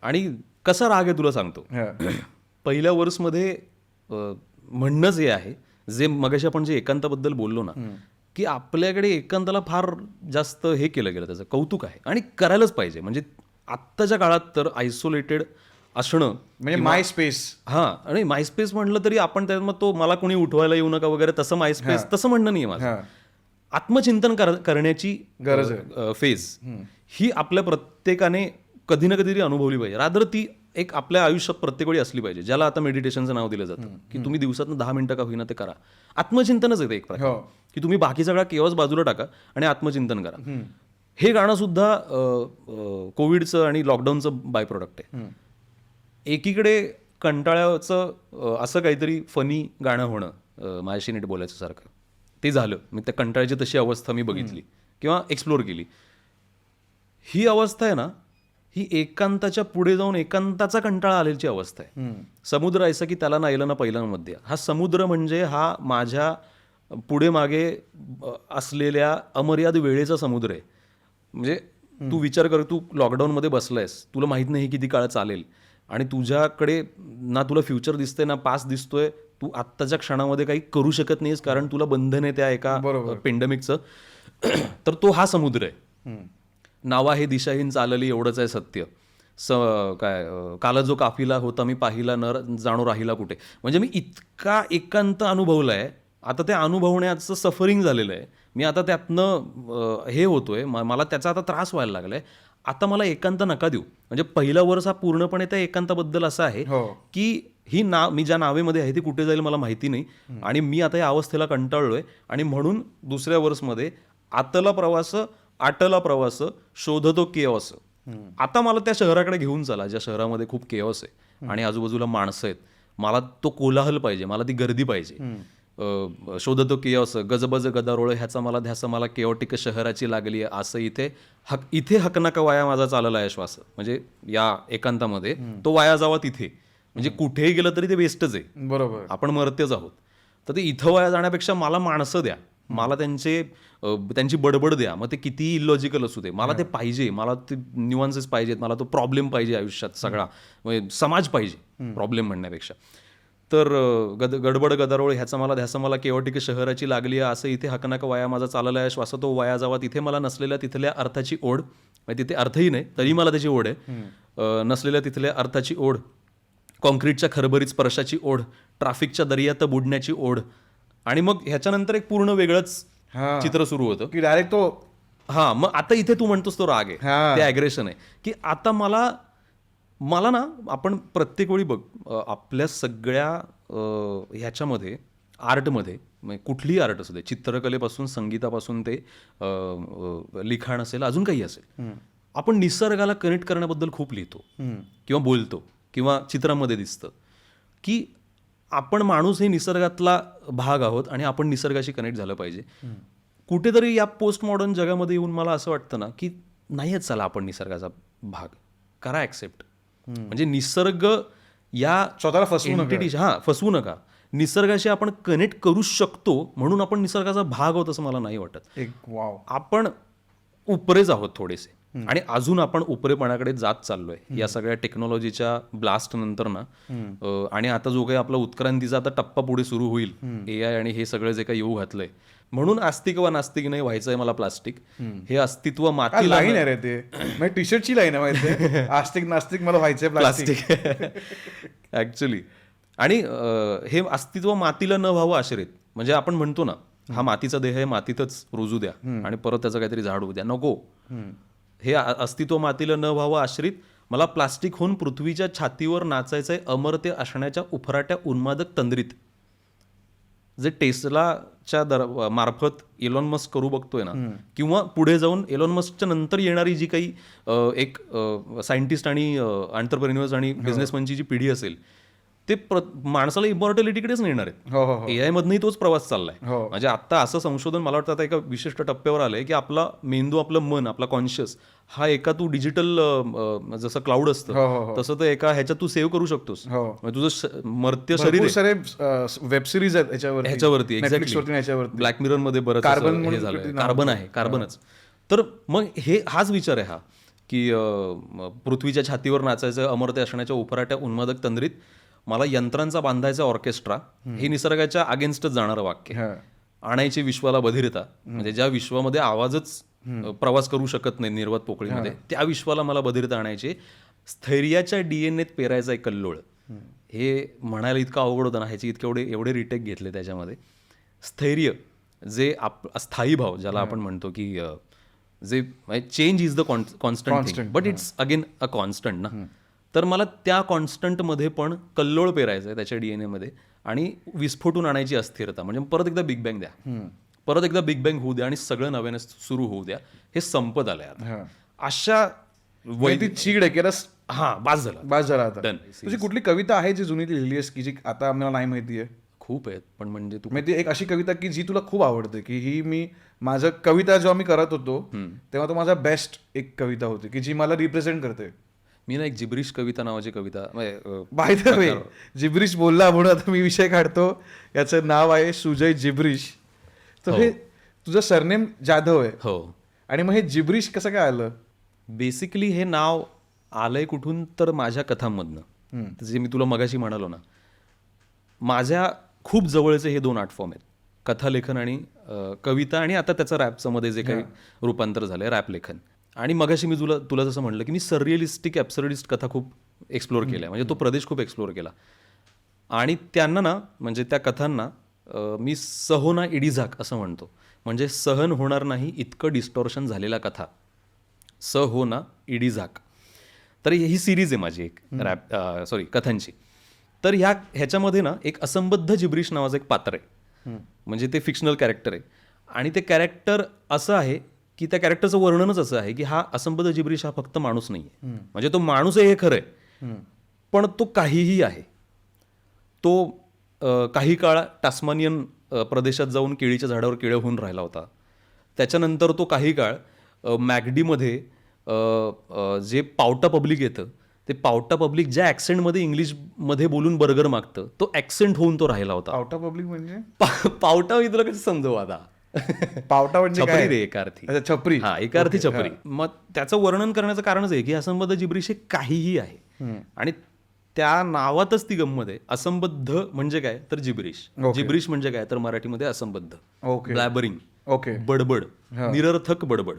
आणि कसा राग आहे तुला सांगतो. पहिल्या वर्षमध्ये म्हणणंच हे आहे, जे मगाशी आपण जे एकांताबद्दल बोललो ना, की आपल्याकडे एकांताला फार जास्त हे केलं गेलं, त्याचं कौतुक आहे आणि करायलाच पाहिजे. म्हणजे आत्ताच्या काळात तर आयसोलेटेड असणं म्हणजे माय स्पेस. हां, आणि मायस्पेस म्हटलं तरी आपण त्यात मग तो मला कोणी उठवायला येऊ नका वगैरे तसं मायस्पेस तसं म्हणणं नाही आहे माझं. आत्मचिंतन करण्याची गरज आहे. फेज ही आपल्या प्रत्येकाने कधी ना कधी अनुभवली पाहिजे. रादर ती एक आपल्या आयुष्यात प्रत्येक वेळी असली पाहिजे, ज्याला आता मेडिटेशनचं नाव दिलं जातं, की तुम्ही दिवसातून 10 मिनिटं का होईना ते करा. आत्मचिंतनच येते एक प्रकार, की तुम्ही बाकी सगळा केवस बाजूला टाका आणि आत्मचिंतन करा. हे गाणं सुद्धा कोविडचं आणि लॉकडाऊनचं बाय प्रोडक्ट आहे. एकीकडे कंटाळ्याचं असं काहीतरी फनी गाणं होणं, माझ्याशी नीट बोलायचं सारखं, ते झालं. मी त्या कंटाळ्याची तशी अवस्था मी बघितली किंवा एक्सप्लोर केली. ही अवस्था आहे ना, ही एकांताच्या पुढे जाऊन एकांताचा कंटाळा आलेली अवस्था आहे. समुद्र ऐसा की त्याला नाहीलं ना पहिला मध्ये. हा समुद्र म्हणजे हा माझ्या पुढे मागे असलेल्या अमर्याद वेळेचा समुद्र आहे. म्हणजे तू विचार कर, तू लॉकडाऊनमध्ये बसलायस, तुला माहित नाही किती काळ चालेल आणि तुझ्याकडे ना तुला फ्युचर दिसतंय ना पास्ट दिसतोय. तू आत्ताच्या क्षणामध्ये काही करू शकत नाहीस कारण तुला बंधन आहे त्या एका पेंडेमिकचं. तर तो हा समुद्र आहे. नावा हे दिशाहीन चालली एवढंच आहे सत्य. काला जो काफिला होता मी पाहिला न जाणो राहिला कुठे. म्हणजे मी इतका एकांत अनुभवलाय, आता ते अनुभवण्याचं सफरिंग झालेलं आहे. मी आता त्यातनं हे होतोय, मला त्याचा आता त्रास व्हायला लागलाय. आता मला एकांत नका देऊ. म्हणजे पहिला वर्ष हा पूर्णपणे त्या एकांताबद्दल असा आहे की ही मी ज्या नावेमध्ये आहे ती कुठे जाईल मला माहिती नाही आणि मी आता या अवस्थेला कंटाळलोय. आणि म्हणून दुसऱ्या वर्षमध्ये आतला प्रवास आटला प्रवास शोधतो केओस. आता मला त्या शहराकडे घेऊन चला ज्या शहरामध्ये खूप केओस आहे आणि आजूबाजूला माणसं आहेत. मला तो कोलाहल पाहिजे, मला ती गर्दी पाहिजे. शोधतो केओस गजबज गदारोळ ह्याचा मला ध्यास, मला केओटिक शहराची लागली आहे असं. इथे हकनाका वाया माझा चालला आहे श्वास. म्हणजे या एकांतामध्ये तो वाया जावा तिथे. म्हणजे कुठेही गेलं तरी ते वेस्टच आहे. बरोबर, आपण मरतेच आहोत. तर ते इथं वाया जाण्यापेक्षा मला माणसं द्या, मला त्यांची बडबड द्या. मग ते किती इलॉजिकल असू दे, मला ते पाहिजे. मला ते न्यूअन्सेस पाहिजेत, मला तो प्रॉब्लेम पाहिजे आयुष्यात सगळा. समाज पाहिजे प्रॉब्लेम म्हणण्यापेक्षा. तर गडबड गदारोळ ह्याचा मला ध्यास, मला केवटिक शहराची लागली आहे असं. इथे हकनाक वाया माझा चालला आहे श्वास, तो वाया जावा तिथे मला नसलेल्या तिथल्या अर्थाची ओढ. तिथे अर्थही नाही तरी मला त्याची ओढ आहे. नसलेल्या तिथल्या अर्थाची ओढ, कॉन्क्रीटच्या खरभरीत स्पर्शाची ओढ, ट्रॅफिकच्या दर्यात बुडण्याची ओढ. आणि मग ह्याच्यानंतर एक पूर्ण वेगळंच चित्र सुरू होतं की डायरेक्ट तो मग आता इथे तू म्हणतोस तो राग आहे, ते ॲग्रेशन आहे. की आता मला ना, आपण प्रत्येक वेळी बघ आपल्या सगळ्या ह्याच्यामध्ये आर्टमध्ये, कुठलीही आर्ट असू दे, चित्रकलेपासून संगीतापासून ते लिखाण असेल अजून काही असेल, आपण निसर्गाला कनेक्ट करण्याबद्दल खूप लिहितो किंवा बोलतो किंवा चित्रामध्ये दिसतं की आपण माणूस हे निसर्गातला भाग आहोत आणि आपण निसर्गाशी कनेक्ट झालं पाहिजे. कुठेतरी या पोस्ट मॉडर्न जगामध्ये येऊन मला असं वाटतं ना की नाहीच चला आपण निसर्गाचा भाग करा, ॲक्सेप्ट. म्हणजे निसर्ग या स्वतःला फसवू नका. निसर्गाशी आपण कनेक्ट करू शकतो म्हणून आपण निसर्गाचा भाग आहोत असं मला नाही वाटत. आपण उपरेच आहोत थोडेसे आणि अजून आपण उपरेपणाकडे जात चाललोय या सगळ्या टेक्नॉलॉजीच्या ब्लास्ट नंतर ना. आणि आता जो काही आपला उत्क्रांतीचा आता टप्पा पुढे सुरू होईल, AI आणि हे सगळं जे काही येऊ घातलंय. म्हणून आस्तिक वा नास्तिक नाही व्हायचंय मला प्लास्टिक. हे अस्तित्व माती लाईन आहे रे, ते टी शर्टची लाईन आहे माहिती. आस्तिक नास्तिक मला व्हायचंय प्लास्टिक ऍक्च्युली. आणि हे अस्तित्व मातीला न व्हावं आश्रित. म्हणजे आपण म्हणतो ना, हा मातीचा देह आहे, मातीतच रुजू द्या आणि परत त्याचं काहीतरी झाड होऊ द्या. नको, हे अस्तित्व मातीला न व्हावं आश्रित. मला प्लास्टिक होऊन पृथ्वीच्या छातीवर नाचायचंय अमरते असण्याच्या उफराट्या उन्मादक तंद्रीत. जे टेस्लाच्या मार्फत एलॉन मस्क करू बघतोय ना, किंवा पुढे जाऊन एलॉन मस्कच्या नंतर येणारी जी काही एक सायंटिस्ट आणि एंटरप्रेन्युअर्स आणि बिझनेसमॅनची जी पिढी असेल, ते माणसाला इमॉर्टॅलिटीकडेच नेणार आहेत. AI मधनंही तोच प्रवास चाललाय. म्हणजे आता असं संशोधन मला वाटतं आता एका विशिष्ट टप्प्यावर आलंय की आपला मेंदू, आपलं मन, आपला कॉन्शियस हा एका तू डिजिटल जसं क्लाउड असतं तसं तर एका ह्याच्यात तू सेव्ह करू शकतोस. तुझं मर्त्य शरीर वेब सिरीज आहेत ह्याच्यावरती एक्झॅक्टली. ब्लॅक मिरर मध्ये बरं हे झालंय. कार्बन आहे, कार्बनच. तर मग हाच विचार आहे हा की पृथ्वीच्या छातीवर नाचायचं अमरते असण्याच्या उफराट्या उन्मादक तंद्रीत. मला यंत्रांचा बांधायचा ऑर्केस्ट्रा हे निसर्गाच्या अगेन्स्टच जाणारं वाक्य. हा. आणायची विश्वाला बधिरता, म्हणजे ज्या विश्वामध्ये आवाजच प्रवास करू शकत नाही निर्वात पोकळीमध्ये, त्या विश्वाला मला बधिरता आणायची. स्थैर्याच्या डीएनएत पेरायचा एक कल्लोळ, हे म्हणायला इतकं अवघड होतं ना, ह्याचे इतके एवढे रिटेक घेतले त्याच्यामध्ये. स्थैर्य जे स्थायी भाव ज्याला आपण म्हणतो की जे change is the constant but it's again a constant ना. तर मला त्या कॉन्स्टंटमध्ये पण कल्लोळ पेरायचं आहे त्याच्या डीएनए मध्ये, आणि विस्फोटून आणायची अस्थिरता. म्हणजे परत एकदा बिग बँग द्या, परत एकदा बिग बँग होऊ द्या आणि सगळं नव्याने सुरू होऊ द्या. हे संपत आलंय आता. अशा ती चीड आहे की हा बास झालं. बास झाला आता. Done. तुझी कुठली कविता आहे जी जुनी लिहिली आहेस की जी आता आम्हाला नाही माहिती आहे? खूप आहेत, पण म्हणजे तू म्हणजे एक अशी कविता की जी तुला खूप आवडते, की ही मी माझं कविता जेव्हा मी करत होतो तेव्हा तो माझा बेस्ट एक कविता होती की जी मला रिप्रेझेंट करते. मी ना एक जिब्रिश कविता नावाची कविता बाय द वे, जिब्रिश बोलला म्हणून आता मी विषय काढतो. याचं नाव आहे सुजय जिब्रिश. तर हे तुझं सरनेम जाधव आहे, हो. आणि मग हे जिब्रिश कसं काय आलं? बेसिकली हे नाव आलंय कुठून, तर माझ्या कथांमधनं. जे मी तुला मगाशी म्हणालो ना, माझ्या खूप जवळचे हे 2 आर्ट फॉर्म आहेत, कथालेखन आणि कविता, आणि आता त्याचं रॅपचं मध्ये जे काही रूपांतर झालंय रॅप लेखन. आणि मगाशी मी तुला जसं म्हणलं की मी सर्रियलिस्टिक ॲब्सर्डिस्ट कथा खूप एक्सप्लोर केल्या, म्हणजे तो प्रदेश खूप एक्सप्लोर केला. आणि त्यांना ना, म्हणजे त्या कथांना मी सहोना इडीझाक असं म्हणतो, म्हणजे सहन होणार नाही इतकं डिस्टॉर्शन झालेल्या कथा, सहोना इडीझाक. तर ही सिरीज आहे माझी एक रॅप कथांची. तर ह्याच्यामध्ये ना एक असंबद्ध जिब्रिश नावाचं एक पात्र आहे, म्हणजे ते फिक्शनल कॅरेक्टर आहे. आणि ते कॅरेक्टर असं आहे की त्या कॅरेक्टरचं वर्णनच असं आहे की हा असंबद्ध जिब्रिश हा फक्त माणूस नाही आहे. म्हणजे तो माणूस आहे हे खरं आहे, पण तो काहीही आहे. तो काही काळ टास्मानियन प्रदेशात जाऊन केळीच्या झाडावर केळं होऊन राहिला होता. त्याच्यानंतर तो काही काळ मॅगडीमध्ये जे पावटा पब्लिक येतं, ते पावटा पब्लिक ज्या ॲक्सेंटमध्ये इंग्लिशमध्ये बोलून बर्गर मागतं, तो ॲक्सेंट होऊन तो राहिला होता. पावटा पब्लिक म्हणजे पावटा मी तुला कसं समजू आता? पावटा म्हणजे छपरी काय रे एका अर्थी. अच्छा, छपरी. हा, एका अर्थी छपरी. मग त्याचं वर्णन करण्याचं कारणच आहे की असंबद्ध जिब्रिश हे काहीही आहे, आणि त्या नावातच ती गंमत आहे. असंबद्ध म्हणजे काय तर जिब्रिश, जिब्रिश म्हणजे काय तर मराठीमध्ये असंबद्ध, ब्लॅबरिंग, बडबड, निरर्थक बडबड.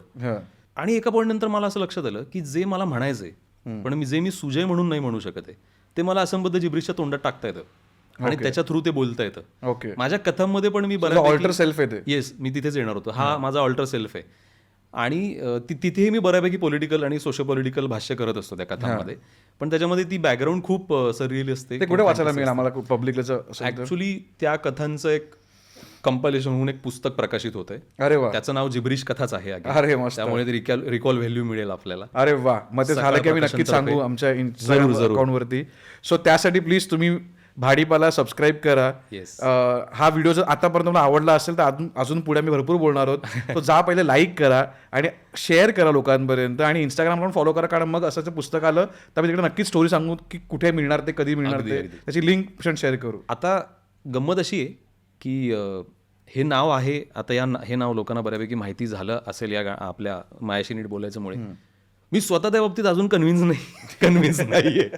आणि एका पॉईंट नंतर मला असं लक्षात आलं की जे मला म्हणायचंय, पण मी सुजय म्हणून नाही म्हणू शकत आहे, ते मला असंबद्ध जिब्रिशच्या तोंडात टाकता येतं आणि त्याच्या थ्रू ते बोलता येतं. माझ्या कथांमध्ये पण मी ऑल्टर सेल्फ आहे. येस, मी तिथेच येणार होतो. हा माझा ऑल्टर सेल्फ आहे. आणि तिथेही मी बऱ्यापैकी पॉलिटिकल आणि सोशो पॉलिटिकल भाष्य करत असतो त्या कथांमध्ये, पण त्याच्यामध्ये ती बॅकग्राऊंड खूप सरियली असते. ते कुठे वाचायला मिळेल आम्हाला पब्लिकला? ऍक्च्युली त्या कथांचं एक कंपायलेशन होऊन एक पुस्तक प्रकाशित होत आहे. अरे वा. त्याचं नाव जिब्रिश कथाच आहे. अरे मस्त. त्यामुळे ते रिकॉल व्हॅल्यू मिळेल आपल्याला. अरे वा. मग ते झालं की आम्ही नक्कीच सांगू आमच्या इंस्टाग्राम अकाउंटवरती. सो त्यासाठी प्लीज तुम्ही भाडीपाला सबस्क्राईब करा. हा व्हिडिओ जर आतापर्यंत मला आवडला असेल तर अजून पुढे आम्ही भरपूर बोलणार आहोत. तो जा पहिले लाईक करा आणि शेअर करा लोकांपर्यंत, आणि इंस्टाग्राम पण फॉलो करा, कारण मग असं पुस्तक आलं तर आम्ही तिकडे नक्कीच स्टोरी सांगू की कुठे मिळणार ते, कधी मिळणार ते, त्याची लिंक पण शेअर करू. आता गंमत अशी आहे की हे नाव आहे, आता हे नाव लोकांना बऱ्यापैकी माहिती झालं असेल या आपल्या मायाशी नीट बोलायच्यामुळे. मी स्वतः त्या बाबतीत अजून कन्व्हिन्स नाहीये.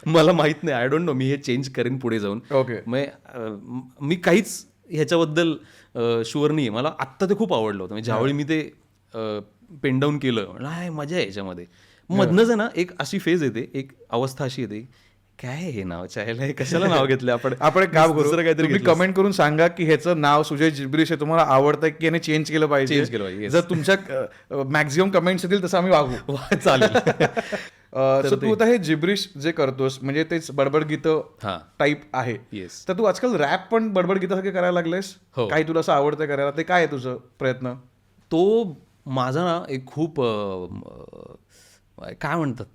मला माहित नाही, आय डोंट नो, मी हे चेंज करेन पुढे जाऊन. मी काहीच ह्याच्याबद्दल शुअर नाही आहे. मला आत्ता ते खूप आवडलं होतं, ज्यावेळी मी ते पेन डाऊन केलं, नाही मजा आहे याच्यामध्ये. मधनंच आहे ना एक अशी फेज येते, एक अवस्था अशी येते, काय हे नाव चायला, कशाला नाव घेतलं आपण एक काम करू, काहीतरी तुम्ही कमेंट करून सांगा की ह्याचं नाव सुजय जिब्रिश आहे, तुम्हाला आवडतं की याने चेंज केलं पाहिजे. जर तुमच्या मॅक्झिमम कमेंट्स येतील तसं आम्ही वागू. चालेल. सो तू आता हे जिब्रिश जे करतोस म्हणजे तेच बडबड गीतं टाईप आहे, तर तू आजकाल रॅप पण बडबड गीतासारखे करायला लागलेस. काही तुला असं आवडतं करायला, ते काय आहे तुझं प्रयत्न? तो माझा ना एक खूप काय म्हणतात,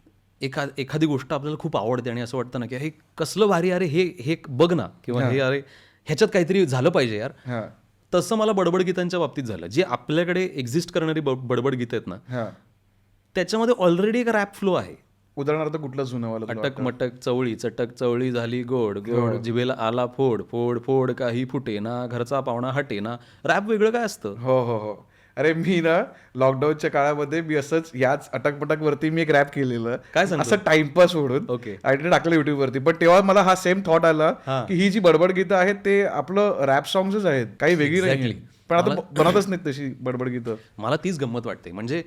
एखादी गोष्ट आपल्याला खूप आवडते आणि असं वाटतं ना की हे कसलं भारी, अरे हे बघ ना, किंवा हे अरे ह्याच्यात काहीतरी झालं पाहिजे यार. तसं मला बडबड गीतांच्या बाबतीत झालं. जे आपल्याकडे एक्झिस्ट करणारी बडबड गीतं आहेत ना, त्याच्यामध्ये ऑलरेडी एक रॅप फ्लो आहे. उदाहरणार्थ कुठलं जुनं? अटक मटक चवळी, चटक चवळी झाली गोड गोड, जिभेला आला फोड फोड फोड, काही फुटे ना, घरचा पाहुणा हटे ना. रॅप वेगळं काय असतं? हो. अरे मी ना लॉकडाऊनच्या काळामध्ये मी असंच याच अटकपटक वरती मी एक रॅप केलेलं, काय सांगतो? असं टाइमपास सोडून Okay. आणि ते टाकलं युट्यूब वरती. पण तेव्हा मला हा सेम थॉट आला की ही जी बडबड गीतं आहेत ते आपलं रॅप सॉंग्सच आहेत, काही वेगळी नाही. Exactly. पण आता बनतच नाहीत तशी बडबड गीतं. मला तीच गंमत वाटते. म्हणजे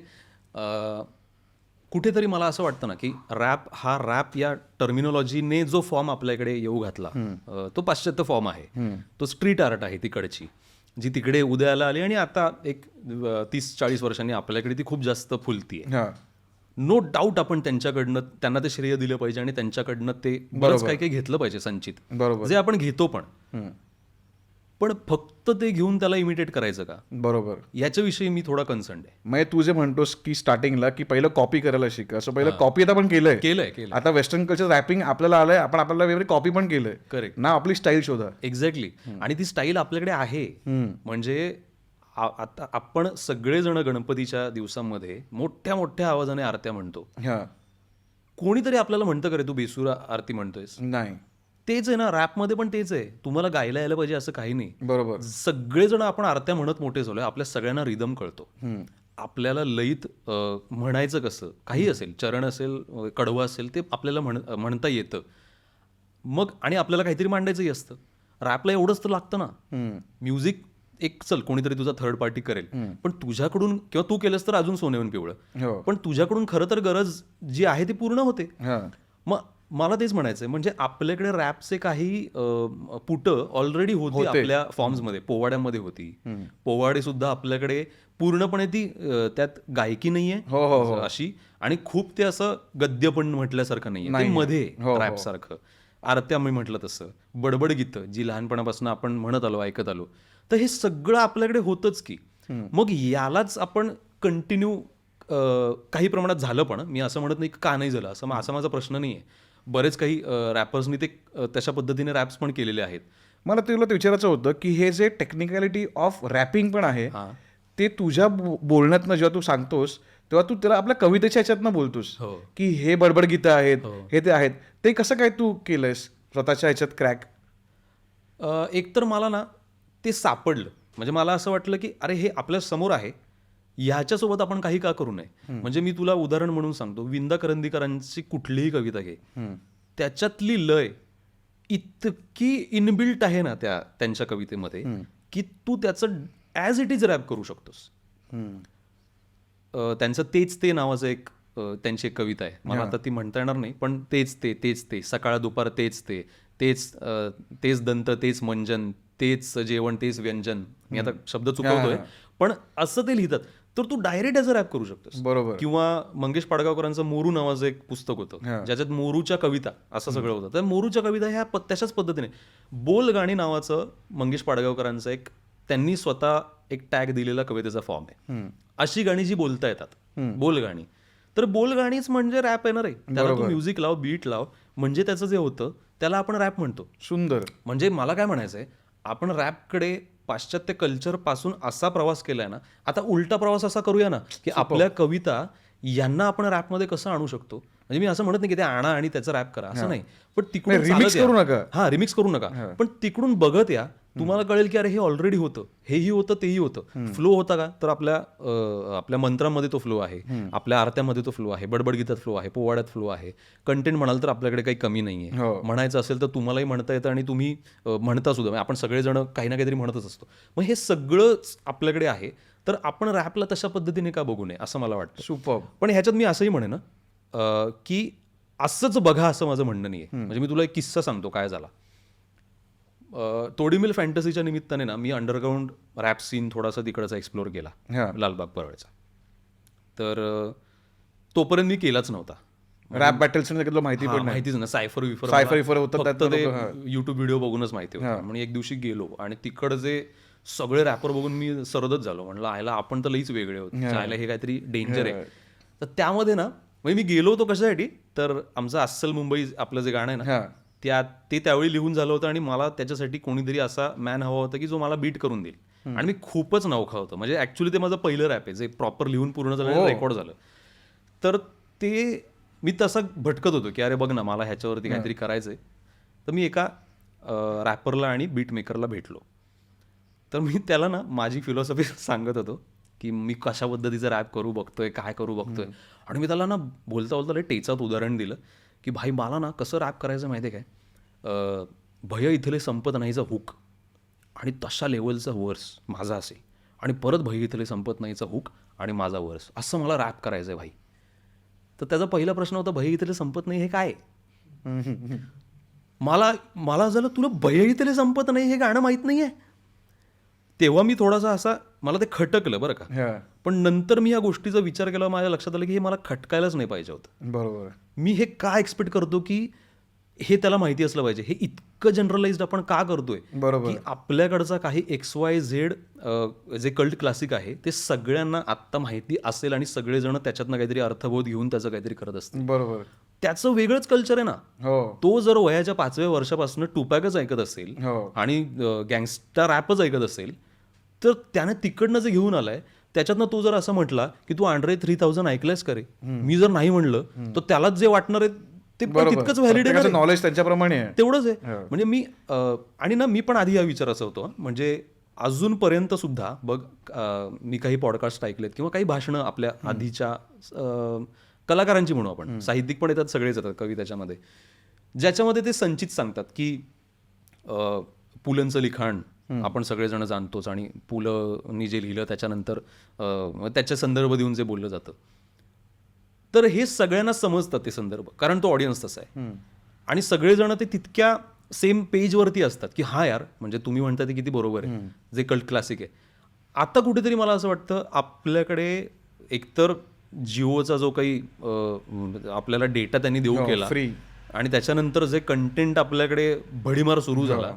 कुठेतरी मला असं वाटतं ना की रॅप या टर्मिनॉलॉजीने जो फॉर्म आपल्याकडे येऊ घातला, तो पाश्चात्य फॉर्म आहे, तो स्ट्रीट आर्ट आहे तिकडची, जी तिकडे उदयाला आली आणि आता एक 30-40 वर्षांनी आपल्याकडे ती खूप जास्त फुलतीये. हा, नो डाऊट आपण त्यांना ते श्रेय दिलं पाहिजे आणि त्यांच्याकडनं ते बरंच काही काही घेतलं पाहिजे संचित, बरोबर. जे आपण घेतो पण फक्त ते घेऊन त्याला इमिटेट करायचं का, बरोबर. याच्याविषयी मी थोडा कन्सर्न आहे. म्हणजे तू जे म्हणतोस की स्टार्टिंगला की पहिलं कॉपी करायला शिक, असं पहिलं कॉपी आता पण केलंय. आता वेस्टर्न कल्चर रॅपिंग आपल्याला आलंय, आपण आपल्याला वेगळी कॉपी पण केलंय. Correct. ना आपली स्टाईल शोधा. एक्झॅक्टली. आणि ती स्टाईल आपल्याकडे आहे. म्हणजे आता आपण सगळेजण गणपतीच्या दिवसांमध्ये मोठ्या मोठ्या आवाजाने आरत्या म्हणतो. हा, कोणीतरी आपल्याला म्हणतं का रे तू बेसूर आरती म्हणतोयस? नाही, तेच आहे ना, रॅपमध्ये पण तेच आहे. तुम्हाला गायला यायला पाहिजे असं काही नाही. बरोबर. सगळेजण आपण आरत्या म्हणत मोठे झालोय. आपल्या सगळ्यांना रिदम कळतो. आपल्याला लयीत म्हणायचं कसं, काही असेल, चरण असेल, कडवं असेल, ते आपल्याला म्हणता येतं. मग आणि आपल्याला काहीतरी मांडायचंही असतं. रॅपला एवढंच तर लागतं ना. म्युझिक एक चल कोणीतरी तुझा थर्ड पार्टी करेल, पण तुझ्याकडून किंवा तू केलंस तर अजून सोनेवन पिवळं, हो. पण तुझ्याकडून खरं तर गरज जी आहे ती पूर्ण होते. हा, मग मला तेच म्हणायचंय, म्हणजे आपल्याकडे रॅपचे काही पुटं ऑलरेडी होती आपल्या फॉर्म्समध्ये, पोवाड्यामध्ये होती. पोवाडे सुद्धा आपल्याकडे पूर्णपणे ती त्यात गायकी नाहीये अशी, आणि खूप ते असं गद्य पण म्हटल्यासारखं नाहीये, ते मध्ये रॅप सारखं. आरत्या मी म्हटलं तसं, बडबड गीतं जी लहानपणापासून आपण म्हणत आलो, ऐकत आलो, तर हे सगळं आपल्याकडे होतच की. मग यालाच आपण कंटिन्यू काही प्रमाणात झालं, पण मी असं म्हणत नाही का नाही झालं, असा माझा प्रश्न नाही आहे. बरेच काही रॅपर्सनी ते तशा पद्धतीने रॅप्स पण केलेले आहेत. मला तुला ते विचारायचं होतं की हे जे टेक्निकॅलिटी ऑफ रॅपिंग पण आहे, ते तुझ्या बोलण्यातनं जेव्हा तू सांगतोस तेव्हा तू त्याला आपल्या कवितेच्या ह्याच्यातनं बोलतोस की हे बडबड गीतं आहेत, हे ते आहेत, ते कसं काय तू केलंयस स्वतःच्या ह्याच्यात क्रॅक? एकतर मला ना ते सापडलं, म्हणजे मला असं वाटलं की अरे हे आपल्या समोर आहे, ह्याच्यासोबत आपण काही का करू नये. म्हणजे मी तुला उदाहरण म्हणून सांगतो, विंदा करंदीकरांची कुठलीही कविता घे, त्याच्यातली लय इतकी इनबिल्ट आहे ना त्यांच्या कवितेमध्ये की तू त्याचं ॲज इट इज रॅप करू शकतोस. त्यांचं तेच ते नावाचं एक त्यांची एक कविता आहे, मला आता ती म्हणता येणार नाही, पण तेच ते सकाळ दुपार तेच दंत तेच मंजन तेच जेवण तेच व्यंजन. मी आता शब्द चुकवतोय, पण असं ते लिहितात. तर तू डायरेक्ट ॲज अ रॅप करू शकतोस. बरोबर. किंवा मंगेश पाडगावकरांचं मोरू नावाचं एक पुस्तक होतं, ज्याच्यात मोरूच्या कविता असं सगळं होतं. तर मोरूच्या कविता ह्या तशाच पद्धतीने, बोलगाणी नावाचं मंगेश पाडगावकरांचं एक, त्यांनी स्वतः एक टॅग दिलेला कवितेचा फॉर्म आहे. अशी गाणी जी बोलता येतात, बोलगाणी. तर बोलगाणीच म्हणजे रॅप येणार आहे. त्याला तू म्युझिक लाव, बीट लाव, म्हणजे त्याचं जे होतं त्याला आपण रॅप म्हणतो. सुंदर. म्हणजे मला काय म्हणायचंय, आपण रॅपकडे पाश्चात्य कल्चर पासून असा प्रवास केलाय ना, आता उलटा प्रवास असा करूया ना की आपल्या कविता यांना आपण रॅपमध्ये कसं आणू शकतो. म्हणजे मी असं म्हणत नाही की ते आणा आणि त्याचं रॅप करा, असं नाही, पण तिकडून रिमिक्स करू नका. हा, रिमिक्स करू नका, पण तिकडून बघत या, तुम्हाला कळेल की अरे हे ऑलरेडी होतं, हेही होतं, तेही होतं. फ्लो होता का, तर आपल्या मंत्रामध्ये तो फ्लो आहे, आपल्या आरत्यामध्ये तो फ्लो आहे, बडबड गीतात फ्लो आहे, पोवाड्यात फ्लो आहे. कंटेंट म्हणाल तर आपल्याकडे काही कमी नाहीये. म्हणायचं असेल तर तुम्हालाही म्हणता येतं आणि तुम्ही म्हणता सुद्धा. आपण सगळेजण काही ना काहीतरी म्हणतच असतो. मग हे सगळंच आपल्याकडे आहे, तर आपण रॅपला तशा पद्धतीने का बघू नये असं मला वाटतं. सुपर. पण ह्याच्यात मी असंही म्हणेन की असंच बघा असं माझं म्हणणं नाही आहे. म्हणजे मी तुला एक किस्सा सांगतो काय झाला. तोडीमिल फॅन्टसीच्या निमित्ताने ना मी अंडरग्राऊंड रॅप सीन थोडासा तिकडचा एक्सप्लोर केला, लालबाग परळचा. तर तोपर्यंत मी केलाच नव्हता. रॅप बॅटल्स माहितीच ना, सायफर होतं, ते युट्यूब व्हिडिओ बघूनच माहिती होतं. म्हणून एक दिवशी गेलो आणि तिकडे जे सगळे रॅपर बघून मी सरदच झालो. म्हणलं आयला आपण तर लईच वेगळे होतो, आयला हे काहीतरी डेंजर आहे. तर त्यामध्ये ना म्हणजे मी गेलो होतो कशासाठी, तर आमचं अस्सल मुंबई आपलं जे गाणं आहे ना, ते त्यावेळी लिहून झालं होतं आणि मला त्याच्यासाठी कोणीतरी असा मॅन हवा होता की जो मला बीट करून देईल. आणि मी खूपच नवखा होतं. म्हणजे ऍक्च्युली ते माझं पहिलं रॅप आहे जे प्रॉपर लिहून पूर्ण झालं, रेकॉर्ड झालं. तर ते मी तसा भटकत होतो की अरे बघ ना, मला ह्याच्यावरती काहीतरी करायचंय. तर मी एका रॅपरला आणि बीट मेकरला भेटलो. तर मी त्याला ना माझी फिलॉसॉफी सांगत होतो की मी कशा पद्धतीचं रॅप करू बघतोय, काय करू बघतोय. आणि मी त्याला ना बोलता बोलता लय टेचात उदाहरण दिलं की भाई मला ना कसं रॅप करायचं माहिती आहे काय, भय इथले संपत नाहीचा हुक आणि तशा लेवलचा वर्स माझा असे, आणि परत भय इथले संपत नाहीचा हुक आणि माझा वर्स, असं मला रॅप करायचं आहे भाई. तर त्याचा पहिला प्रश्न होता, भय इथले संपत नाही हे काय. मला झालं तुला भय इथले संपत नाही हे गाणं माहीत नाही आहे. तेव्हा मी थोडासा असा मला ते खटकलं बरं का. पण नंतर मी या गोष्टीचा विचार केला, माझ्या लक्षात आलं की हे मला खटकायलाच नाही पाहिजे होतं. बरोबर. मी हे का एक्सपेक्ट करतो की हे त्याला माहिती असलं पाहिजे. हे इतकं जनरलाइज्ड आपण का करतोय की आपल्याकडचा काही XYZ जे कल्ट क्लासिक आहे ते सगळ्यांना आत्ता माहिती असेल आणि सगळेजण त्याच्यातनं काहीतरी अर्थबोध घेऊन त्याचं काहीतरी करत असतील. बरोबर. त्याचं वेगळंच कल्चर आहे ना. तो जर वयाच्या 5व्या वर्षापासून टुपॅकच ऐकत असेल आणि गँगस्टर रॅपच ऐकत असेल तर त्याने तिकडनं जे घेऊन आलाय त्याच्यातनं तो जर असं म्हटला की तू आंड्रे 3000 ऐकलंयस का रे, मी जर नाही म्हणलं तर त्यालाच जे वाटणार आहे ते तितकंच व्हॅलिड आहे. नॉलेज त्यांच्याप्रमाणे तेवढंच आहे. म्हणजे मी आणि ना मी पण आधी या विचाराचं होतो. म्हणजे अजूनपर्यंत सुद्धा बघ मी काही पॉडकास्ट ऐकलेत किंवा काही भाषणं आपल्या आधीच्या कलाकारांची म्हणू आपण, साहित्यिक पण येतात, सगळेच येतात कवी त्याच्यामध्ये, ज्याच्यामध्ये ते संचित सांगतात की पुलंचं लिखाण आपण सगळेजण जाणतोच आणि पुलंनी जे लिहिलं त्याच्यानंतर त्याचे संदर्भ देऊन जे बोललं जातं, तर हे सगळ्यांना समजतात ते संदर्भ, कारण तो ऑडियन्स तसा आहे. आणि सगळेजण ते तितक्या सेम पेजवरती असतात की हा यार म्हणजे तुम्ही म्हणता ते किती बरोबर आहे, जे कल्ट क्लासिक आहे. आता कुठेतरी मला असं वाटतं आपल्याकडे एकतर जिओचा जो काही आपल्याला डेटा त्यांनी देऊ केला आणि त्याच्यानंतर जे कंटेंट आपल्याकडे भडीमार सुरू झाला,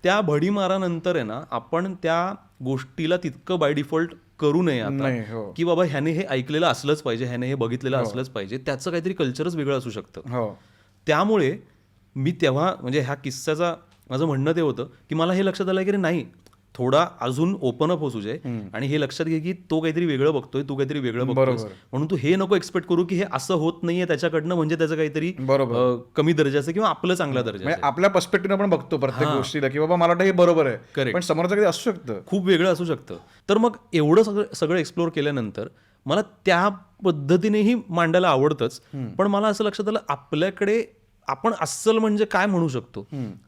त्या भडीमारानंतर आहे ना आपण त्या गोष्टीला तितकं बाय डिफॉल्ट करू नये आता की बाबा ह्याने हे ऐकलेलं असलंच पाहिजे, ह्याने हे बघितलेलं असलंच पाहिजे. त्याचं काहीतरी कल्चरच वेगळं असू शकतं. त्यामुळे मी तेव्हा म्हणजे ह्या किस्स्याचा माझं म्हणणं ते होतं की मला हे लक्षात आलं की नाही, थोडा अजून ओपन अप होऊ दे आणि हे लक्षात घे की तो काहीतरी वेगळं बघतोय, तू काहीतरी वेगळं बघतोय, म्हणून तू हे नको एक्सपेक्ट करू की हे असं होत नाहीये त्याच्याकडनं म्हणजे त्याचं काहीतरी कमी दर्जाचं किंवा आपलं चांगल्या दर्जाचं. आपल्या पर्स्पेक्टिव्ह आपण बघतो प्रत्येक गोष्टीला की बाबा मला वाटतं हे बरोबर आहे, पण समोरचं कधी असू शकतं, खूप वेगळं असू शकतं. तर मग एवढं सगळं एक्सप्लोर केल्यानंतर मला त्या पद्धतीनेही मांडायला आवडतंच. पण मला असं लक्षात आलं आपल्याकडे आपण अस्सल म्हणजे काय म्हणू शकतो,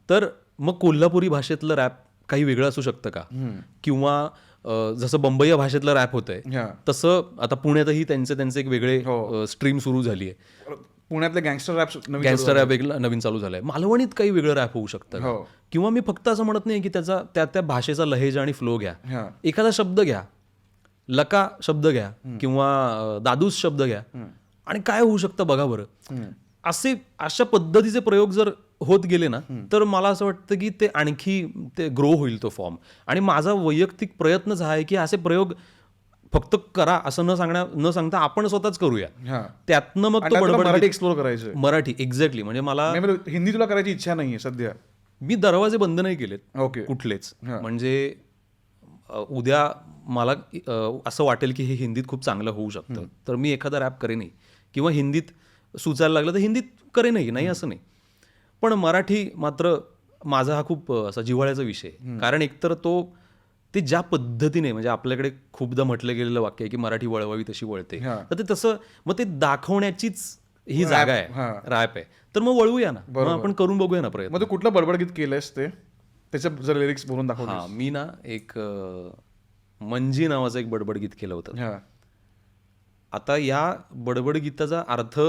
तर मग कोल्हापुरी भाषेतलं रॅप काही वेगळं असू शकतं का, किंवा जसं बंबई भाषेतलं रॅप होतंय तसं आता पुण्यातही त्यांचे एक वेगळे स्ट्रीम सुरू झाली आहे. पुण्यातले गँगस्टर रॅप नवीन चालू झालंय. मालवणीत काही वेगळं रॅप होऊ शकतं. किंवा मी फक्त असं म्हणत नाही की त्याचा त्या भाषेचा लहेजा आणि फ्लो घ्या, एखादा शब्द घ्या, लका शब्द घ्या किंवा दादूस शब्द घ्या आणि काय होऊ शकतं बघा बरं. अशा पद्धतीचे प्रयोग जर होत गेले ना तर मला असं वाटतं की ते आणखी ते ग्रो होईल तो फॉर्म. आणि माझा वैयक्तिक प्रयत्नच हा आहे की असे प्रयोग फक्त करा असं न सांगता आपण स्वतःच करूया. त्यातनं मग तो मराठी एक्सप्लोर करायचं. मराठी एक्झॅक्टली. म्हणजे मला हिंदी तुला करायची इच्छा नाहीये सध्या. मी दरवाजे बंद नाही केलेत कुठलेच. म्हणजे उद्या मला असं वाटेल की हे हिंदीत खूप चांगलं होऊ शकतं तर मी एखादा रॅप करेनही, किंवा हिंदीत सुचायला लागलं तर हिंदीत करेनही, नाही असं नाही. पण मराठी मात्र माझा हा खूप असा जिव्हाळ्याचा विषय. कारण एकतर ते ज्या पद्धतीने म्हणजे आपल्याकडे खूपदा म्हटलं गेलेलं वाक्य आहे की मराठी वळवावी तशी वळते, तर ते तसं मग ते दाखवण्याचीच ही जागा आहे, रॅप आहे. तर मग वळवूया ना, मग आपण करून बघूया ना प्रयत्न. मग तू कुठलं बडबडगीत केलंयस ते, त्याचं जर लिरिक्स बोलून दाखव. मी ना एक मंजी नावाचं एक बडबड गीत केलं होतं. आता या बडबड गीताचा अर्थ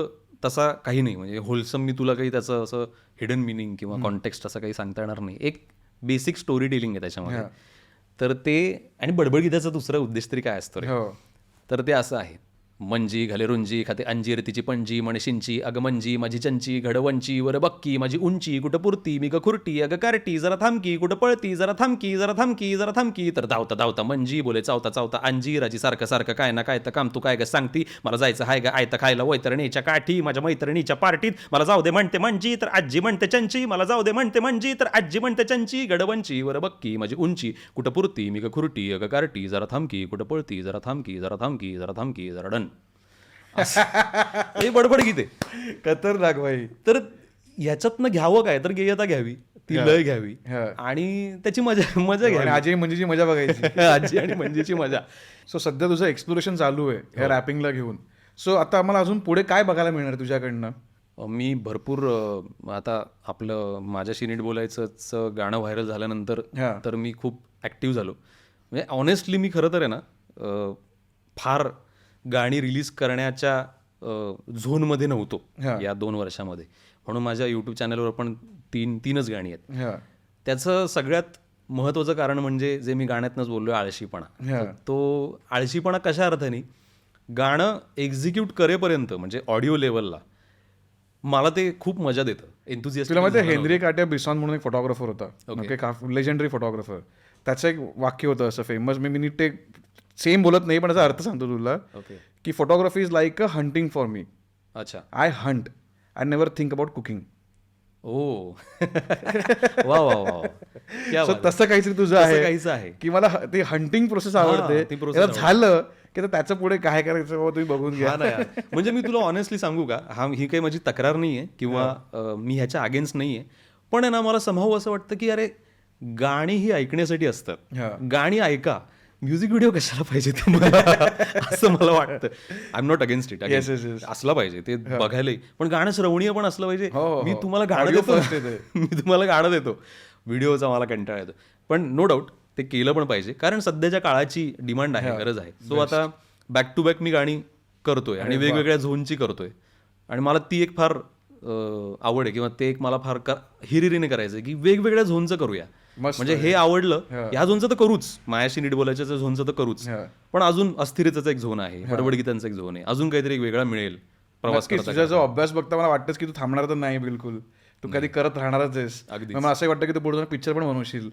तसा काही नाही, म्हणजे होलसम मी तुला काही त्याचं असं हिडन मिनिंग किंवा कॉन्टेक्स्ट असं काही सांगता येणार नाही. एक बेसिक स्टोरी टेलिंग आहे त्याच्यामध्ये. तर ते आणि बडबड गीताचा दुसरा उद्देश तरी काय असतो रे, तर ते असं आहे. मंजी घाले रुंजी खाते अंजीर तिची पणजी म्हणशींची अगमंजी माझी चंची घडवंची वर बक्की माझी उंची कुठं पुरती मी खुरटी अग कारटी जरा थांबकी कुठं पळती जरा थांबकी जरा थांबकी जरा थांबकी. तर धावता धावता मंजी बोले चावता चावता अंजीराजी सारखं सारखं काय ना काय तर काम तू काय ग सांगती मला जायचं हाय ग आयतं खायला वैतरणीच्या काठी माझ्या मैत्रिणीच्या पार्टीत मला जाऊ दे म्हणते मंजी तर आजी म्हणते चंची मला जाऊ दे म्हणते मंजी तर आजी म्हणते चंची घडवंची वर बक्की माझी उंची कुठं पुरती मी खुरटी अग कारटी जरा थांबकी कुठं पळती जरा थांबकी जरा थांबकी जरा थांबकी जरा डन. हे बडबड गीते खतरनाक भाई. तर ह्याच्यातनं घ्यावं काय तर गेयता घ्यावी. ती लय घ्यावी हा. आणि त्याची मजा आणि घ्यावी. आजी मंजीची मजा बघायची. आजी आणि मंजेची मजा. सो सध्या तुझं एक्सप्लोरेशन चालू आहे ह्या रॅपिंगला घेऊन. सो आता आम्हाला अजून पुढे काय बघायला मिळणार तुझ्याकडनं? मी भरपूर आता आपलं माझ्याशी नीट बोलायचंच गाणं व्हायरल झाल्यानंतर हा. तर मी खूप ॲक्टिव्ह झालो. म्हणजे ऑनेस्टली मी खरं तर आहे ना फार गाणी रिलीज करण्याच्या झोनमध्ये नव्हतो हा. या 2 वर्षामध्ये. म्हणून माझ्या यूट्यूब चॅनलवर पण तीनच गाणी आहेत. हा. त्याचं सगळ्यात महत्त्वाचं कारण म्हणजे जे मी गाण्यातनंच बोललो आळशीपणा. हा. तो आळशीपणा कशा अर्थाने, गाणं एक्झिक्यूट करेपर्यंत म्हणजे ऑडिओ लेवलला मला ते खूप मजा देतं. एन्थुझियास्टिक. तुला माहिती आहे हेनरी काट्या बिसॉन म्हणून एक फोटोग्राफर होता, ओके, लेजेंडरी फोटोग्राफर. त्याचं एक वाक्य होतं असं फेमस, मी ते सेम बोलत नाही पण त्याचा अर्थ सांगतो तुला, ओके. की photography is like a hunting for me. अच्छा. I hunt, I never think about cooking. ओ वा वा वा. क्या सो बात आहे. तसं काहीतरी तुझं तसं आहे काहीच आहे. की मला ते हंटिंग प्रोसेस ती आवडते. process एकदा आवडते. झालं की तर त्याचं पुढे काय करायचं बाबा तुम्ही बघून घ्या. हा ना यार. म्हणजे मी तुला ऑनेस्टली सांगू का, ही काही माझी तक्रार नाही आहे किंवा मी ह्याच्या अगेन्स्ट नाही आहे, पण आहे ना मला समहाऊ असं वाटतं की अरे गाणी ही ऐकण्यासाठी असतात. हा. गाणी ऐका, म्युझिक व्हिडिओ कशाला पाहिजे तुम्हाला असं मला वाटतं. I am not against it. Yes, yes, yes. असला पाहिजे ते बघायलाही, पण गाणं श्रवणीय पण असलं पाहिजे. हो, हो. मी तुम्हाला गाणं Audio देतो first येते. मी तुम्हाला गाणं देतो, व्हिडिओचा मला कंटाळा येतो, पण नो डाऊट ते केलं पण पाहिजे कारण सध्याच्या काळाची डिमांड आहे, गरज आहे. सो आता बॅक टू बॅक मी गाणी करतोय आणि वेगवेगळ्या झोनची करतोय आणि मला ती एक फार आवड आहे किंवा ते एक मला फार हिरिरीने करायचं आहे की वेगवेगळ्या झोनचं करूया. मस्त म्हणजे हे आवडलं ह्या झोनचं तर करूच, मायाशी नीट बोलायच्या झोनचं तर करूच, पण अजून अस्थिरतेचा एक झोन आहे, बडबड गीतांचा एक झोन आहे, अजून काहीतरी एक वेगळा मिळेल प्रवास नक्कीच तुझा जो अभ्यास बघता मला वाटतंच की तू थांबणार तर नाही बिलकुल, तू कधी करत राहणारच आहेस. अगदीच. मग मला असंही वाटतं की तू पुढे जाऊन पिक्चर पण बनवशील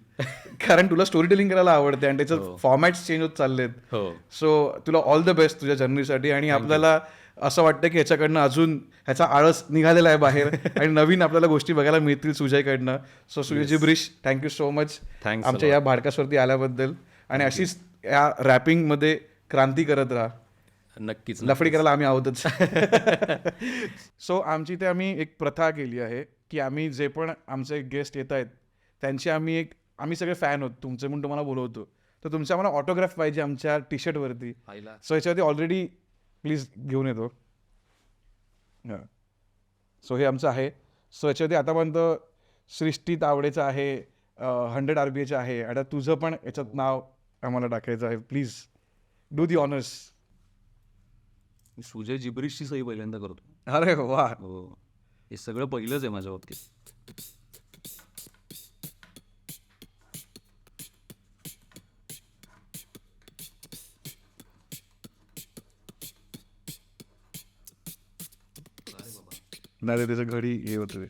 कारण तुला स्टोरी टेलिंग करायला आवडते आणि त्याचं फॉर्मॅट्स चेंज होत चाललेत. हो. सो तुला ऑल द बेस्ट तुझ्या जर्नीसाठी. आणि आपल्याला असं वाटतं की ह्याच्याकडनं अजून ह्याचा आळस निघालेला आहे बाहेर आणि नवीन आपल्याला गोष्टी बघायला मिळतील सुजयकडनं. So Sujay gibberish, thank you so much Thanks आमच्या या भाडकासवरती आल्याबद्दल आणि अशीच या रॅपिंगमध्ये क्रांती करत राहा. नक्कीच. लफडी करायला आम्ही आहोतच. सो आमची इथे आम्ही एक प्रथा केली आहे की आम्ही जे पण आमचे गेस्ट येत आहेत त्यांची आम्ही सगळे फॅन आहोत तुमचे म्हणून तुम्हाला बोलवतो, तर तुमचे आम्हाला ऑटोग्राफ पाहिजे आमच्या टी शर्टवरती. सो याच्यावरती ऑलरेडी प्लीज घेऊन येतो. सो हे आमचं आहे. सो याच्यावरती आतापर्यंत सृष्टी तावडेचं आहे, 100 RBAचं आहे. आता तुझं पण याच्यात नाव आम्हाला टाकायचं आहे. Please do the honours. Sujay जिब्रिशची सही पहिल्यांदा करतो. अरे वा. हो, हे सगळं पहिलंच आहे माझ्या बाबतीत. नाही त्याचं घडी हे होतं.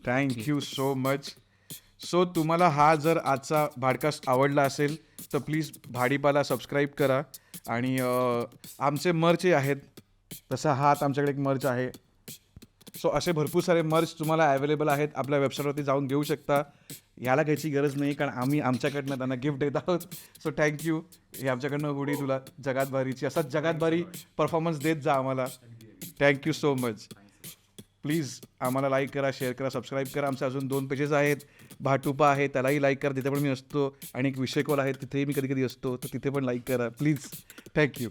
Thank you so much. सो तुम्हाला हा जर आजचा भाडकास्ट आवडला असेल तर प्लीज भाडीपाला सबस्क्राईब करा. आणि आमचे मर्चही आहेत, तसा हात आमच्याकडे एक मर्च आहे. सो असे भरपूर सारे मर्च तुम्हाला अवेलेबल आहेत, आपल्या वेबसाईटवरती जाऊन घेऊ शकता. याला घ्यायची गरज नाही कारण आम्ही आमच्याकडनं त्यांना गिफ्ट देत आहोत. So thank you. हे आमच्याकडनं गुढी तुला जगात भारीची, असाच जगात भारी परफॉर्मन्स देत जा आम्हाला. Thank you so much. प्लीज आम्हाला लाईक करा, शेअर करा, सबस्क्राईब करा. आमचे अजून 2 पेजेस आहेत. भाटुपा आहे त्यालाही लाईक करा, तिथे पण मी असतो. आणि एक विषय कॉल आहे तिथेही मी कधी कधी असतो, तर तिथे पण लाईक करा प्लीज. थँक्यू.